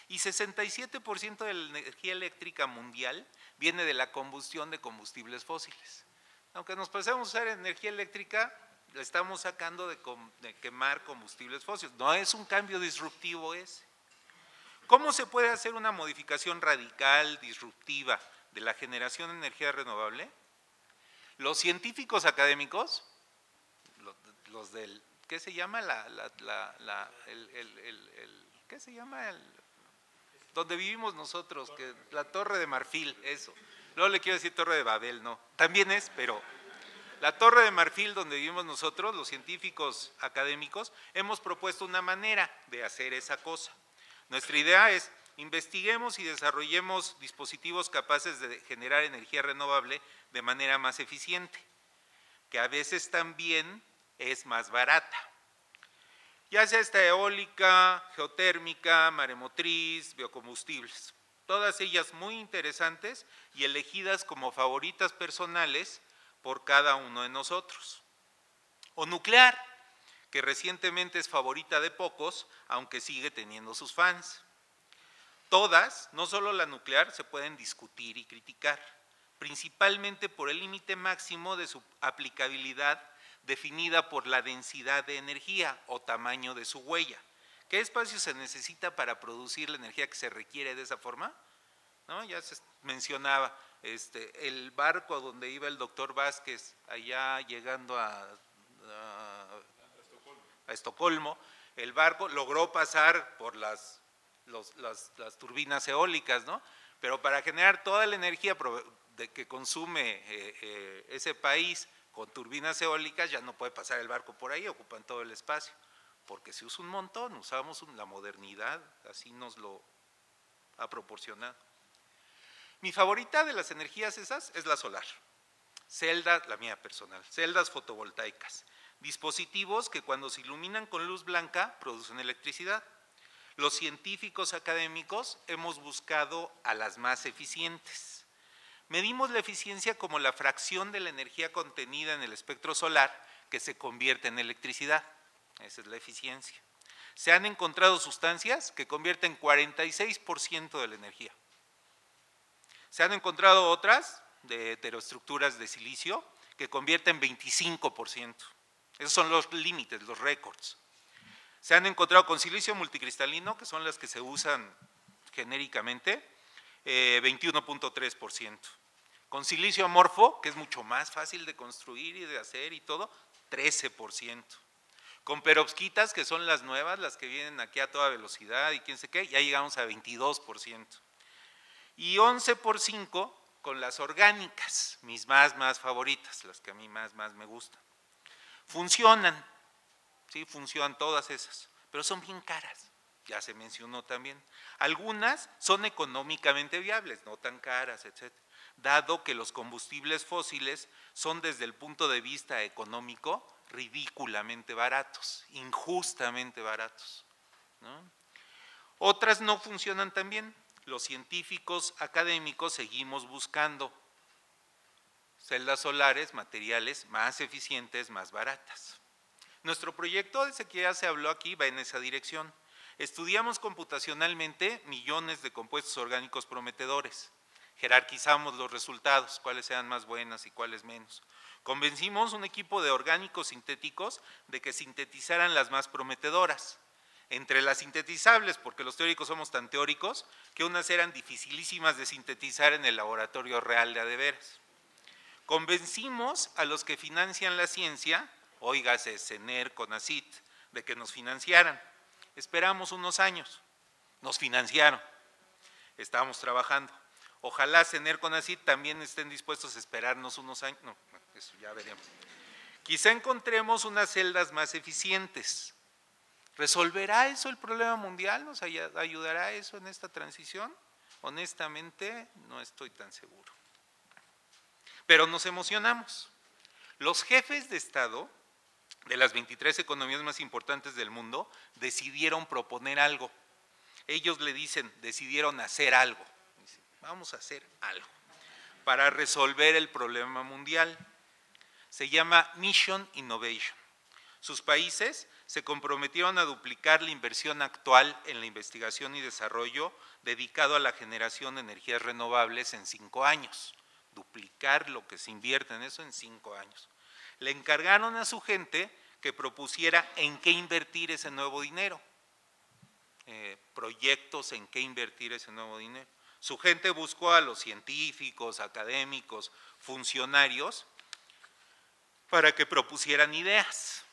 Y 67% de la energía eléctrica mundial viene de la combustión de combustibles fósiles. Aunque nos pasemos a usar energía eléctrica, la estamos sacando de quemar combustibles fósiles. No es un cambio disruptivo ese. ¿Cómo se puede hacer una modificación radical, disruptiva de la generación de energía renovable? Los científicos académicos, los del, ¿qué se llama? ¿Qué se llama? Donde vivimos nosotros, que la Torre de Marfil, eso. Luego le quiero decir Torre de Babel, no. También es, pero la Torre de Marfil donde vivimos nosotros, los científicos académicos, hemos propuesto una manera de hacer esa cosa. Nuestra idea es, investiguemos y desarrollemos dispositivos capaces de generar energía renovable de manera más eficiente, que a veces también es más barata. Ya sea esta eólica, geotérmica, maremotriz, biocombustibles, todas ellas muy interesantes y elegidas como favoritas personales por cada uno de nosotros. O nuclear, que recientemente es favorita de pocos, aunque sigue teniendo sus fans. Todas, no solo la nuclear, se pueden discutir y criticar, principalmente por el límite máximo de su aplicabilidad definida por la densidad de energía o tamaño de su huella. ¿Qué espacio se necesita para producir la energía que se requiere de esa forma? ¿No? Ya se mencionaba el barco donde iba el doctor Vázquez, allá llegando a Estocolmo, el barco logró pasar por las turbinas eólicas, ¿no? Pero para generar toda la energía que consume ese país con turbinas eólicas ya no puede pasar el barco por ahí, ocupan todo el espacio, porque se usa un montón, usamos la modernidad, así nos lo ha proporcionado. Mi favorita de las energías esas es la solar, celdas, la mía personal, celdas fotovoltaicas, dispositivos que cuando se iluminan con luz blanca producen electricidad. Los científicos académicos hemos buscado a las más eficientes. Medimos la eficiencia como la fracción de la energía contenida en el espectro solar que se convierte en electricidad. Esa es la eficiencia. Se han encontrado sustancias que convierten 46% de la energía. Se han encontrado otras de heteroestructuras de silicio que convierten 25%. Esos son los límites, los récords. Se han encontrado con silicio multicristalino, que son las que se usan genéricamente, 21.3%. Con silicio amorfo, que es mucho más fácil de construir y de hacer y todo, 13%. Con perovskitas, que son las nuevas, las que vienen aquí a toda velocidad y quién sé qué, ya llegamos a 22%. Y 11 por 5 con las orgánicas, mis más favoritas, las que a mí más me gustan. Funcionan, ¿sí? Funcionan todas esas, pero son bien caras, ya se mencionó también. Algunas son económicamente viables, no tan caras, etc. Dado que los combustibles fósiles son desde el punto de vista económico ridículamente baratos, injustamente baratos, ¿no? Otras no funcionan tan bien. Los científicos académicos seguimos buscando celdas solares, materiales más eficientes, más baratas. Nuestro proyecto, desde que ya se habló aquí, va en esa dirección. Estudiamos computacionalmente millones de compuestos orgánicos prometedores. Jerarquizamos los resultados, cuáles sean más buenas y cuáles menos. Convencimos un equipo de orgánicos sintéticos de que sintetizaran las más prometedoras. Entre las sintetizables, porque los teóricos somos tan teóricos, que unas eran dificilísimas de sintetizar en el laboratorio real de a de veras. Convencimos a los que financian la ciencia, óigase CNER, CONACYT, de que nos financiaran. Esperamos unos años, nos financiaron, estamos trabajando. Ojalá CNER, CONACYT también estén dispuestos a esperarnos unos años, no, eso ya veremos. Quizá encontremos unas celdas más eficientes. ¿Resolverá eso el problema mundial? ¿Nos ayudará eso en esta transición? Honestamente, no estoy tan seguro. Pero nos emocionamos. Los jefes de Estado de las 23 economías más importantes del mundo decidieron proponer algo. Ellos le dicen, decidieron hacer algo. Dicen, vamos a hacer algo para resolver el problema mundial. Se llama Mission Innovation. Sus países se comprometieron a duplicar la inversión actual en la investigación y desarrollo dedicado a la generación de energías renovables en 5 años. Duplicar lo que se invierte en eso en 5 años. Le encargaron a su gente que propusiera en qué invertir ese nuevo dinero, proyectos en qué invertir ese nuevo dinero. Su gente buscó a los científicos, académicos, funcionarios, para que propusieran ideas.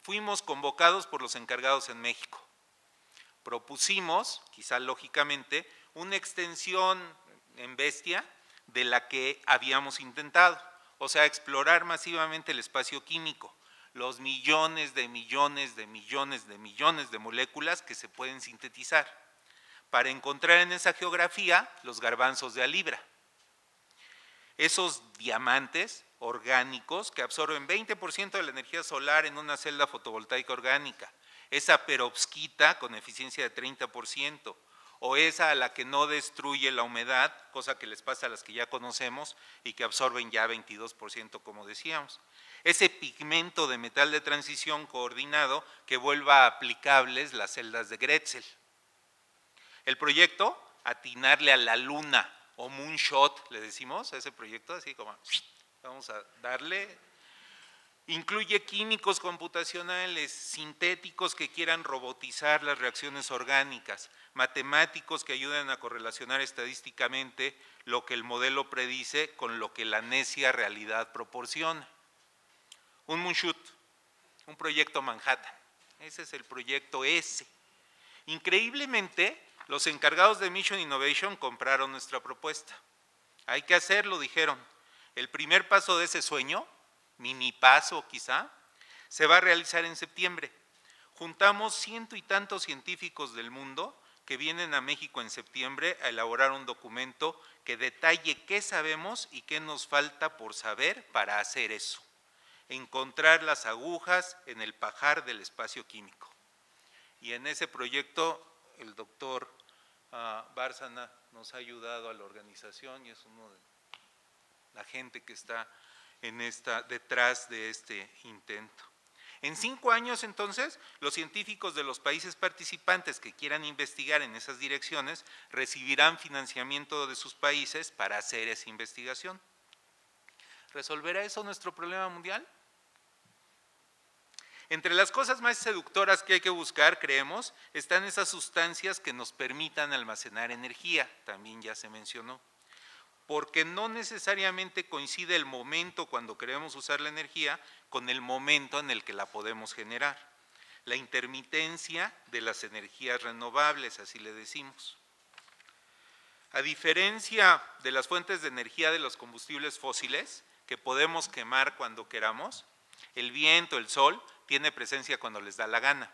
Fuimos convocados por los encargados en México. Propusimos, quizá lógicamente, una extensión en bestia de la que habíamos intentado, o sea, explorar masivamente el espacio químico, los millones de millones de millones de millones de moléculas que se pueden sintetizar, para encontrar en esa geografía los garbanzos de a libra. Esos diamantes orgánicos que absorben 20% de la energía solar en una celda fotovoltaica orgánica, esa perovskita con eficiencia de 30%, o esa a la que no destruye la humedad, cosa que les pasa a las que ya conocemos y que absorben ya 22%, como decíamos. Ese pigmento de metal de transición coordinado que vuelva aplicables las celdas de Grätzel. El proyecto, atinarle a la luna, o moonshot, le decimos a ese proyecto, así como vamos a darle, incluye químicos computacionales, sintéticos que quieran robotizar las reacciones orgánicas, matemáticos que ayuden a correlacionar estadísticamente lo que el modelo predice con lo que la necia realidad proporciona. Un moonshot, un proyecto Manhattan, ese es el proyecto S. Increíblemente, los encargados de Mission Innovation compraron nuestra propuesta. Hay que hacerlo, dijeron. El primer paso de ese sueño, mini paso quizá, se va a realizar en septiembre. Juntamos 100 y tantos científicos del mundo que vienen a México en septiembre a elaborar un documento que detalle qué sabemos y qué nos falta por saber para hacer eso. Encontrar las agujas en el pajar del espacio químico. Y en ese proyecto el doctor Bárcena nos ha ayudado a la organización y es uno de la gente que está detrás de este intento. En 5 años, entonces, los científicos de los países participantes que quieran investigar en esas direcciones recibirán financiamiento de sus países para hacer esa investigación. ¿Resolverá eso nuestro problema mundial? Entre las cosas más seductoras que hay que buscar, creemos, están esas sustancias que nos permitan almacenar energía, también ya se mencionó, porque no necesariamente coincide el momento cuando queremos usar la energía con el momento en el que la podemos generar. La intermitencia de las energías renovables, así le decimos. A diferencia de las fuentes de energía de los combustibles fósiles, que podemos quemar cuando queramos, el viento, el sol, tiene presencia cuando les da la gana.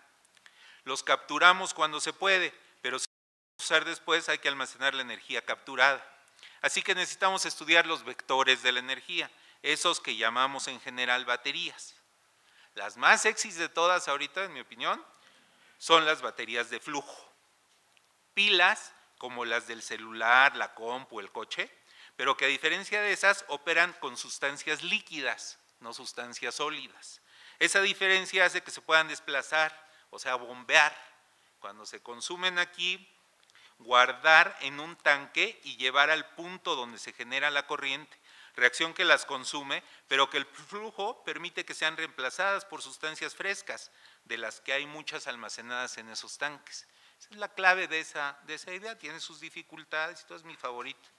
Los capturamos cuando se puede, pero si queremos usar después hay que almacenar la energía capturada. Así que necesitamos estudiar los vectores de la energía, esos que llamamos en general baterías. Las más sexys de todas ahorita, en mi opinión, son las baterías de flujo. Pilas como las del celular, la compu, el coche, pero que a diferencia de esas operan con sustancias líquidas, no sustancias sólidas. Esa diferencia hace que se puedan desplazar, o sea, bombear. Cuando se consumen aquí, guardar en un tanque y llevar al punto donde se genera la corriente, reacción que las consume, pero que el flujo permite que sean reemplazadas por sustancias frescas, de las que hay muchas almacenadas en esos tanques. Esa es la clave de esa idea, tiene sus dificultades y todo, es mi favorito.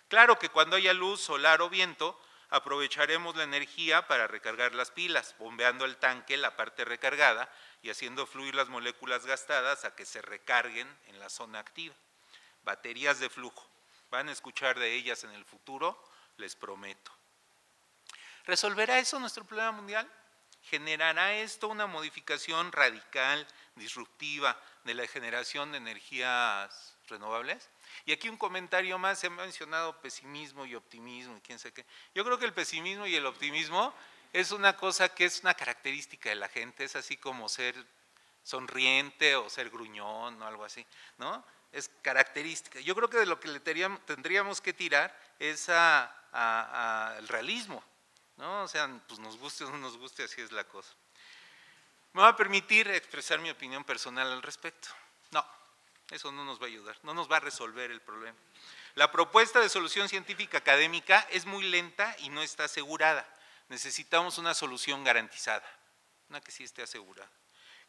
Claro que cuando haya luz, solar o viento, aprovecharemos la energía para recargar las pilas, bombeando el tanque, la parte recargada, y haciendo fluir las moléculas gastadas a que se recarguen en la zona activa. Baterías de flujo. Van a escuchar de ellas en el futuro, les prometo. ¿Resolverá eso nuestro problema mundial? ¿Generará esto una modificación radical, disruptiva de la generación de energías renovables? Y aquí un comentario más, se ha mencionado pesimismo y optimismo y quién sabe qué. Yo creo que el pesimismo y el optimismo es una cosa que es una característica de la gente, es así como ser sonriente o ser gruñón o algo así, ¿no? Es característica. Yo creo que de lo que le tendríamos que tirar es al realismo, ¿no? O sea, pues nos guste o no nos guste, así es la cosa. ¿Me va a permitir expresar mi opinión personal al respecto? No, eso no nos va a ayudar, no nos va a resolver el problema. La propuesta de solución científica académica es muy lenta y no está asegurada. Necesitamos una solución garantizada, una que sí esté asegurada.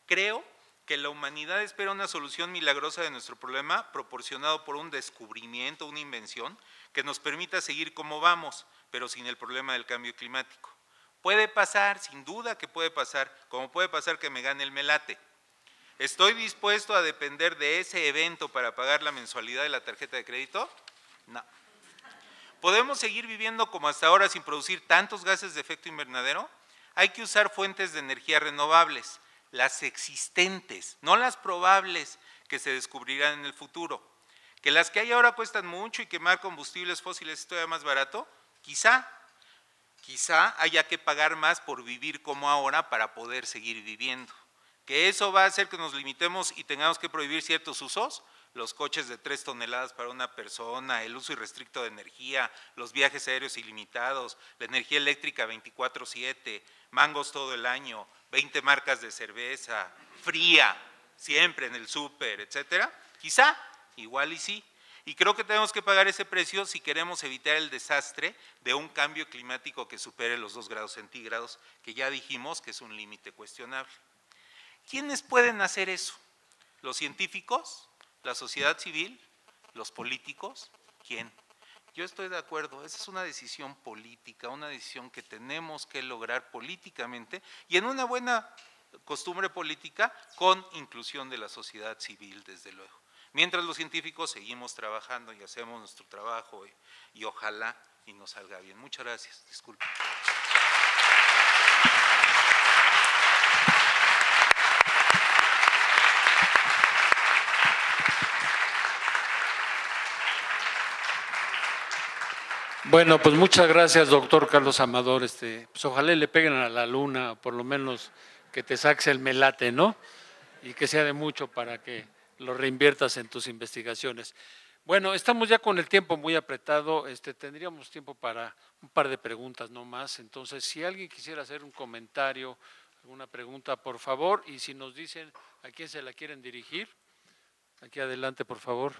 Creo que la humanidad espera una solución milagrosa de nuestro problema proporcionado por un descubrimiento, una invención que nos permita seguir como vamos, pero sin el problema del cambio climático. Puede pasar, sin duda que puede pasar, como puede pasar que me gane el melate. ¿Estoy dispuesto a depender de ese evento para pagar la mensualidad de la tarjeta de crédito? No. ¿Podemos seguir viviendo como hasta ahora sin producir tantos gases de efecto invernadero? Hay que usar fuentes de energía renovables, las existentes, no las probables que se descubrirán en el futuro. ¿Que las que hay ahora cuestan mucho y quemar combustibles fósiles es todavía más barato? Quizá haya que pagar más por vivir como ahora para poder seguir viviendo. ¿Que eso va a hacer que nos limitemos y tengamos que prohibir ciertos usos? Los coches de 3 toneladas para una persona, el uso irrestricto de energía, los viajes aéreos ilimitados, la energía eléctrica 24/7, mangos todo el año, 20 marcas de cerveza, fría, siempre en el súper, etcétera. Quizá, igual y sí. Y creo que tenemos que pagar ese precio si queremos evitar el desastre de un cambio climático que supere los 2 grados centígrados, que ya dijimos que es un límite cuestionable. ¿Quiénes pueden hacer eso? ¿Los científicos? ¿La sociedad civil? ¿Los políticos? ¿Quién? Yo estoy de acuerdo, esa es una decisión política, una decisión que tenemos que lograr políticamente y en una buena costumbre política con inclusión de la sociedad civil, desde luego. Mientras los científicos seguimos trabajando y hacemos nuestro trabajo y ojalá y nos salga bien. Muchas gracias, disculpen. Bueno, pues muchas gracias, doctor Carlos Amador. Pues ojalá le peguen a la luna, por lo menos que te saques el melate, ¿no? Y que sea de mucho para que lo reinviertas en tus investigaciones. Bueno, estamos ya con el tiempo muy apretado, tendríamos tiempo para un par de preguntas no más. Entonces, si alguien quisiera hacer un comentario, alguna pregunta, por favor, y si nos dicen a quién se la quieren dirigir, aquí adelante, por favor.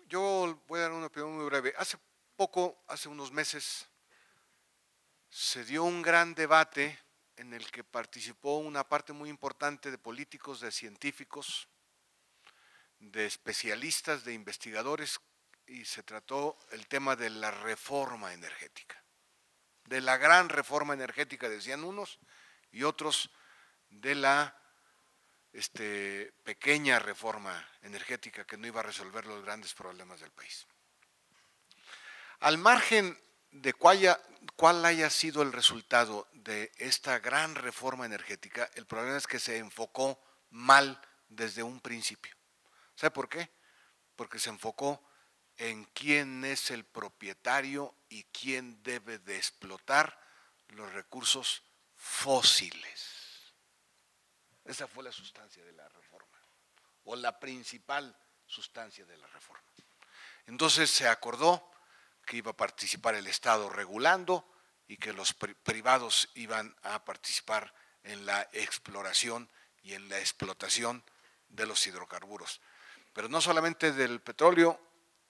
Yo voy a dar una opinión muy breve. Hace unos meses, se dio un gran debate en el que participó una parte muy importante de políticos, de científicos, de especialistas, de investigadores, y se trató el tema de la reforma energética, de la gran reforma energética, decían unos, y otros de la pequeña reforma energética que no iba a resolver los grandes problemas del país. Al margen de cuál haya sido el resultado de esta gran reforma energética, el problema es que se enfocó mal desde un principio. ¿Sabe por qué? Porque se enfocó en quién es el propietario y quién debe de explotar los recursos fósiles. Esa fue la sustancia de la reforma, o la principal sustancia de la reforma. Entonces se acordó que iba a participar el Estado regulando y que los privados iban a participar en la exploración y en la explotación de los hidrocarburos. Pero no solamente del petróleo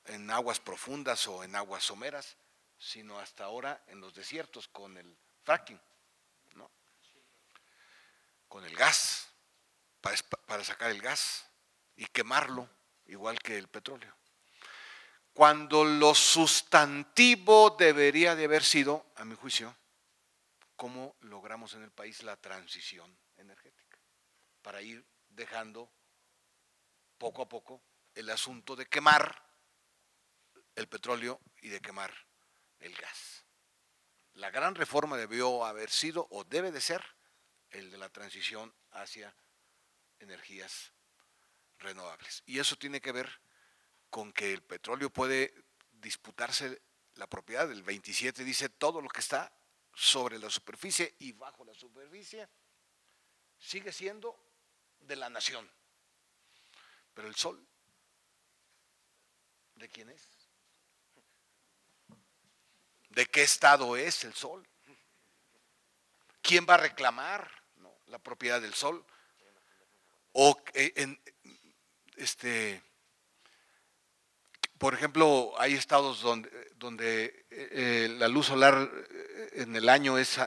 en aguas profundas o en aguas someras, sino hasta ahora en los desiertos con el fracking, ¿no? Con el gas, para sacar el gas y quemarlo, igual que el petróleo. Cuando lo sustantivo debería de haber sido, a mi juicio, cómo logramos en el país la transición energética, para ir dejando poco a poco el asunto de quemar el petróleo y de quemar el gas. La gran reforma debió haber sido, o debe de ser, el de la transición hacia energías renovables. Y eso tiene que ver con que el petróleo puede disputarse la propiedad. El 27 dice todo lo que está sobre la superficie y bajo la superficie sigue siendo de la nación. Pero el sol, ¿de quién es? ¿De qué estado es el sol? ¿Quién va a reclamar, no, la propiedad del sol? O por ejemplo, hay estados donde la luz solar en el año es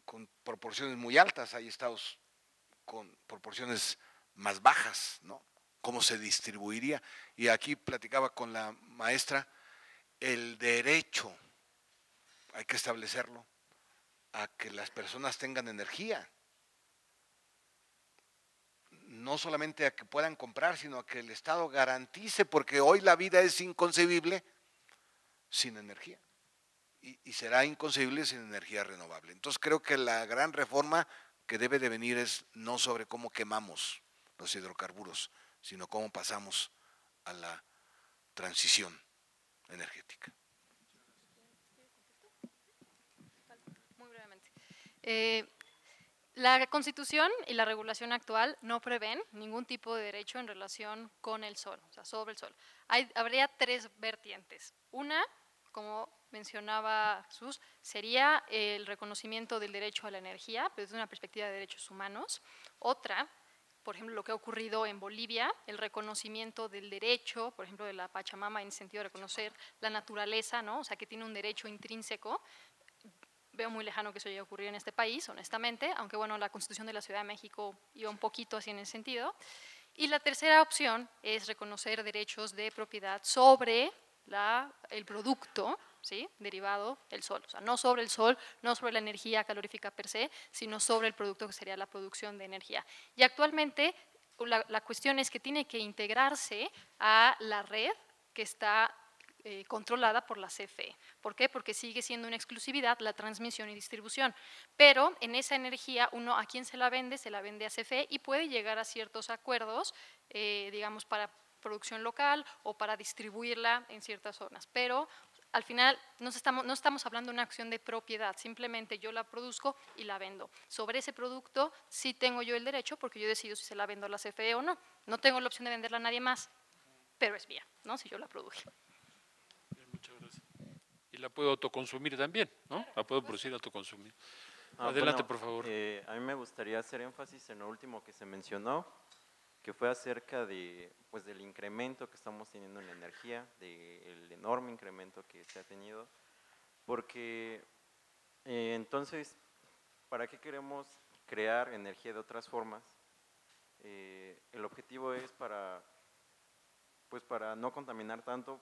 con proporciones muy altas, hay estados con proporciones más bajas, ¿no? ¿Cómo se distribuiría? Y aquí platicaba con la maestra, el derecho, hay que establecerlo, a que las personas tengan energía. No solamente a que puedan comprar, sino a que el Estado garantice, porque hoy la vida es inconcebible sin energía y será inconcebible sin energía renovable. Entonces creo que la gran reforma que debe de venir es no sobre cómo quemamos los hidrocarburos, sino cómo pasamos a la transición energética. Muy brevemente. La Constitución y la regulación actual no prevén ningún tipo de derecho en relación con el sol, o sea, sobre el sol. Habría tres vertientes. Una, como mencionaba Jesús, sería el reconocimiento del derecho a la energía, pero desde una perspectiva de derechos humanos. Otra, por ejemplo, lo que ha ocurrido en Bolivia, el reconocimiento del derecho, por ejemplo, de la Pachamama, en el sentido de reconocer la naturaleza, ¿no? O sea, que tiene un derecho intrínseco. Veo muy lejano que eso haya ocurrido en este país, honestamente, aunque bueno, la Constitución de la Ciudad de México iba un poquito así en ese sentido. Y la tercera opción es reconocer derechos de propiedad sobre el producto, ¿sí?, derivado del sol. O sea, no sobre el sol, no sobre la energía calorífica per se, sino sobre el producto que sería la producción de energía. Y actualmente la cuestión es que tiene que integrarse a la red que está controlada por la CFE. ¿Por qué? Porque sigue siendo una exclusividad la transmisión y distribución, pero en esa energía uno a quién se la vende a CFE y puede llegar a ciertos acuerdos, digamos, para producción local o para distribuirla en ciertas zonas, pero al final no estamos hablando de una acción de propiedad, simplemente yo la produzco y la vendo. Sobre ese producto sí tengo yo el derecho porque yo decido si se la vendo a la CFE o no. No tengo la opción de venderla a nadie más, pero es mía, ¿no?, si yo la produje. Muchas gracias. Y la puedo autoconsumir también, ¿no? La puedo producir y autoconsumir. Adelante, bueno, por favor. A mí me gustaría hacer énfasis en lo último que se mencionó, que fue acerca de, pues, del incremento que estamos teniendo en la energía, del enorme incremento que se ha tenido, porque entonces, ¿para qué queremos crear energía de otras formas? El objetivo es para no contaminar tanto,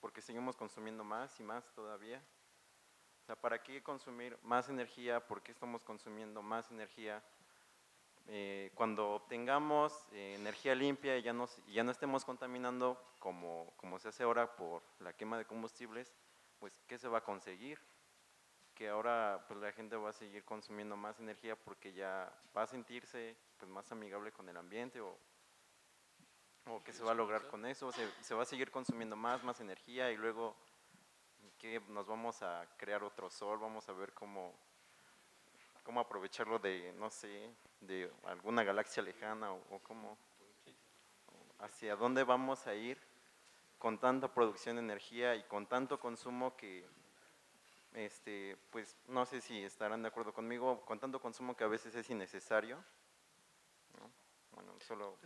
porque seguimos consumiendo más y más todavía. O sea, ¿para qué consumir más energía? ¿Por qué estamos consumiendo más energía? Cuando obtengamos energía limpia y ya no estemos contaminando como se hace ahora por la quema de combustibles, pues ¿qué se va a conseguir? que ahora pues la gente va a seguir consumiendo más energía porque ya va a sentirse pues más amigable con el ambiente o qué se va a lograr con eso, se va a seguir consumiendo más energía y luego que nos vamos a crear otro sol, vamos a ver cómo aprovecharlo de, no sé, de alguna galaxia lejana o cómo, hacia dónde vamos a ir con tanta producción de energía y con tanto consumo que, pues no sé si estarán de acuerdo conmigo, con tanto consumo que a veces es innecesario, ¿no? Bueno, solo…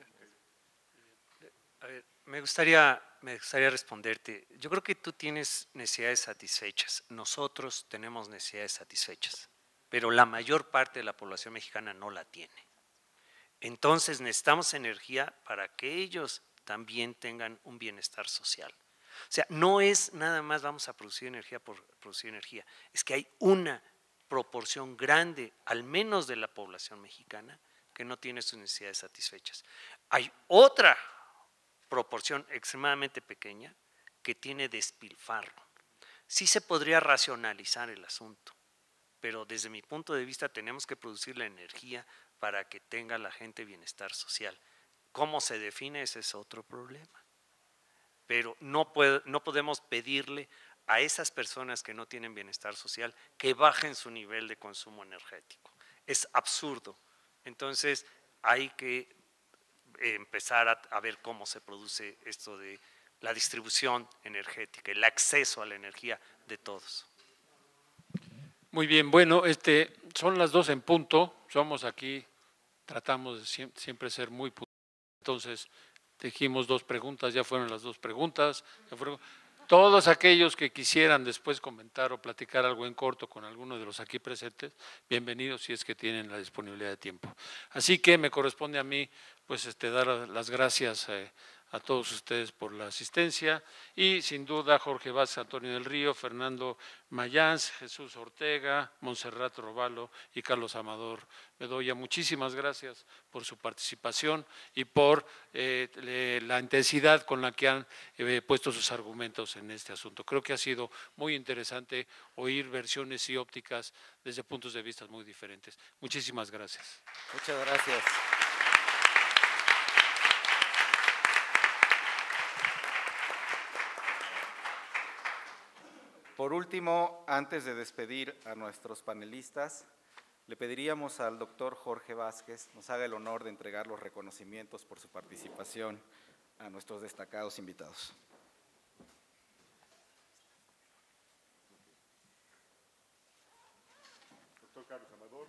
A ver, me gustaría responderte. Yo creo que tú tienes necesidades satisfechas, nosotros tenemos necesidades satisfechas, pero la mayor parte de la población mexicana no la tiene. Entonces necesitamos energía para que ellos también tengan un bienestar social. O sea, no es nada más vamos a producir energía por producir energía, es que hay una proporción grande, al menos de la población mexicana, que no tiene sus necesidades satisfechas. Hay otra proporción extremadamente pequeña que tiene despilfarro. Sí se podría racionalizar el asunto, pero desde mi punto de vista tenemos que producir la energía para que tenga la gente bienestar social. ¿Cómo se define? Ese es otro problema. Pero no podemos pedirle a esas personas que no tienen bienestar social que bajen su nivel de consumo energético. Es absurdo. Entonces hay que empezar a ver cómo se produce esto de la distribución energética, el acceso a la energía de todos. Muy bien, bueno, son las 2 en punto, somos aquí, tratamos de siempre ser muy puntuales, entonces dijimos 2 preguntas, ya fueron las 2 preguntas, todos aquellos que quisieran después comentar o platicar algo en corto con alguno de los aquí presentes, bienvenidos si es que tienen la disponibilidad de tiempo. Así que me corresponde a mí pues dar las gracias a todos ustedes por la asistencia y sin duda Jorge Vázquez, Antonio del Río, Fernando Mayans, Jesús Ortega, Montserrat Robalo y Carlos Amador Bedoya. Muchísimas gracias por su participación y por la intensidad con la que han puesto sus argumentos en este asunto. Creo que ha sido muy interesante oír versiones y ópticas desde puntos de vista muy diferentes. Muchísimas gracias. Muchas gracias. Por último, antes de despedir a nuestros panelistas, le pediríamos al doctor Jorge Vázquez nos haga el honor de entregar los reconocimientos por su participación a nuestros destacados invitados. Doctor Carlos Amador.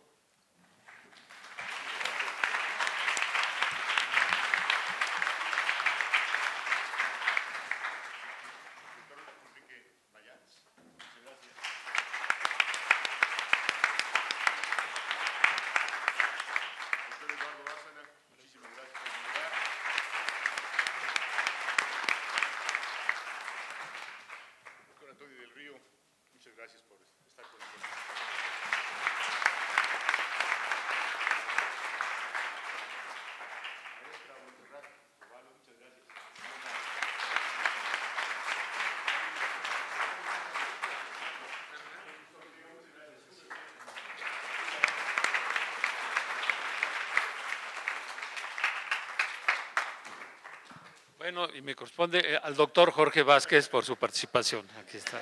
Gracias por estar con nosotros. Maestra Montserrat Robalo, muchas gracias. Bueno, y me corresponde al doctor Jorge Vázquez por su participación. Aquí está.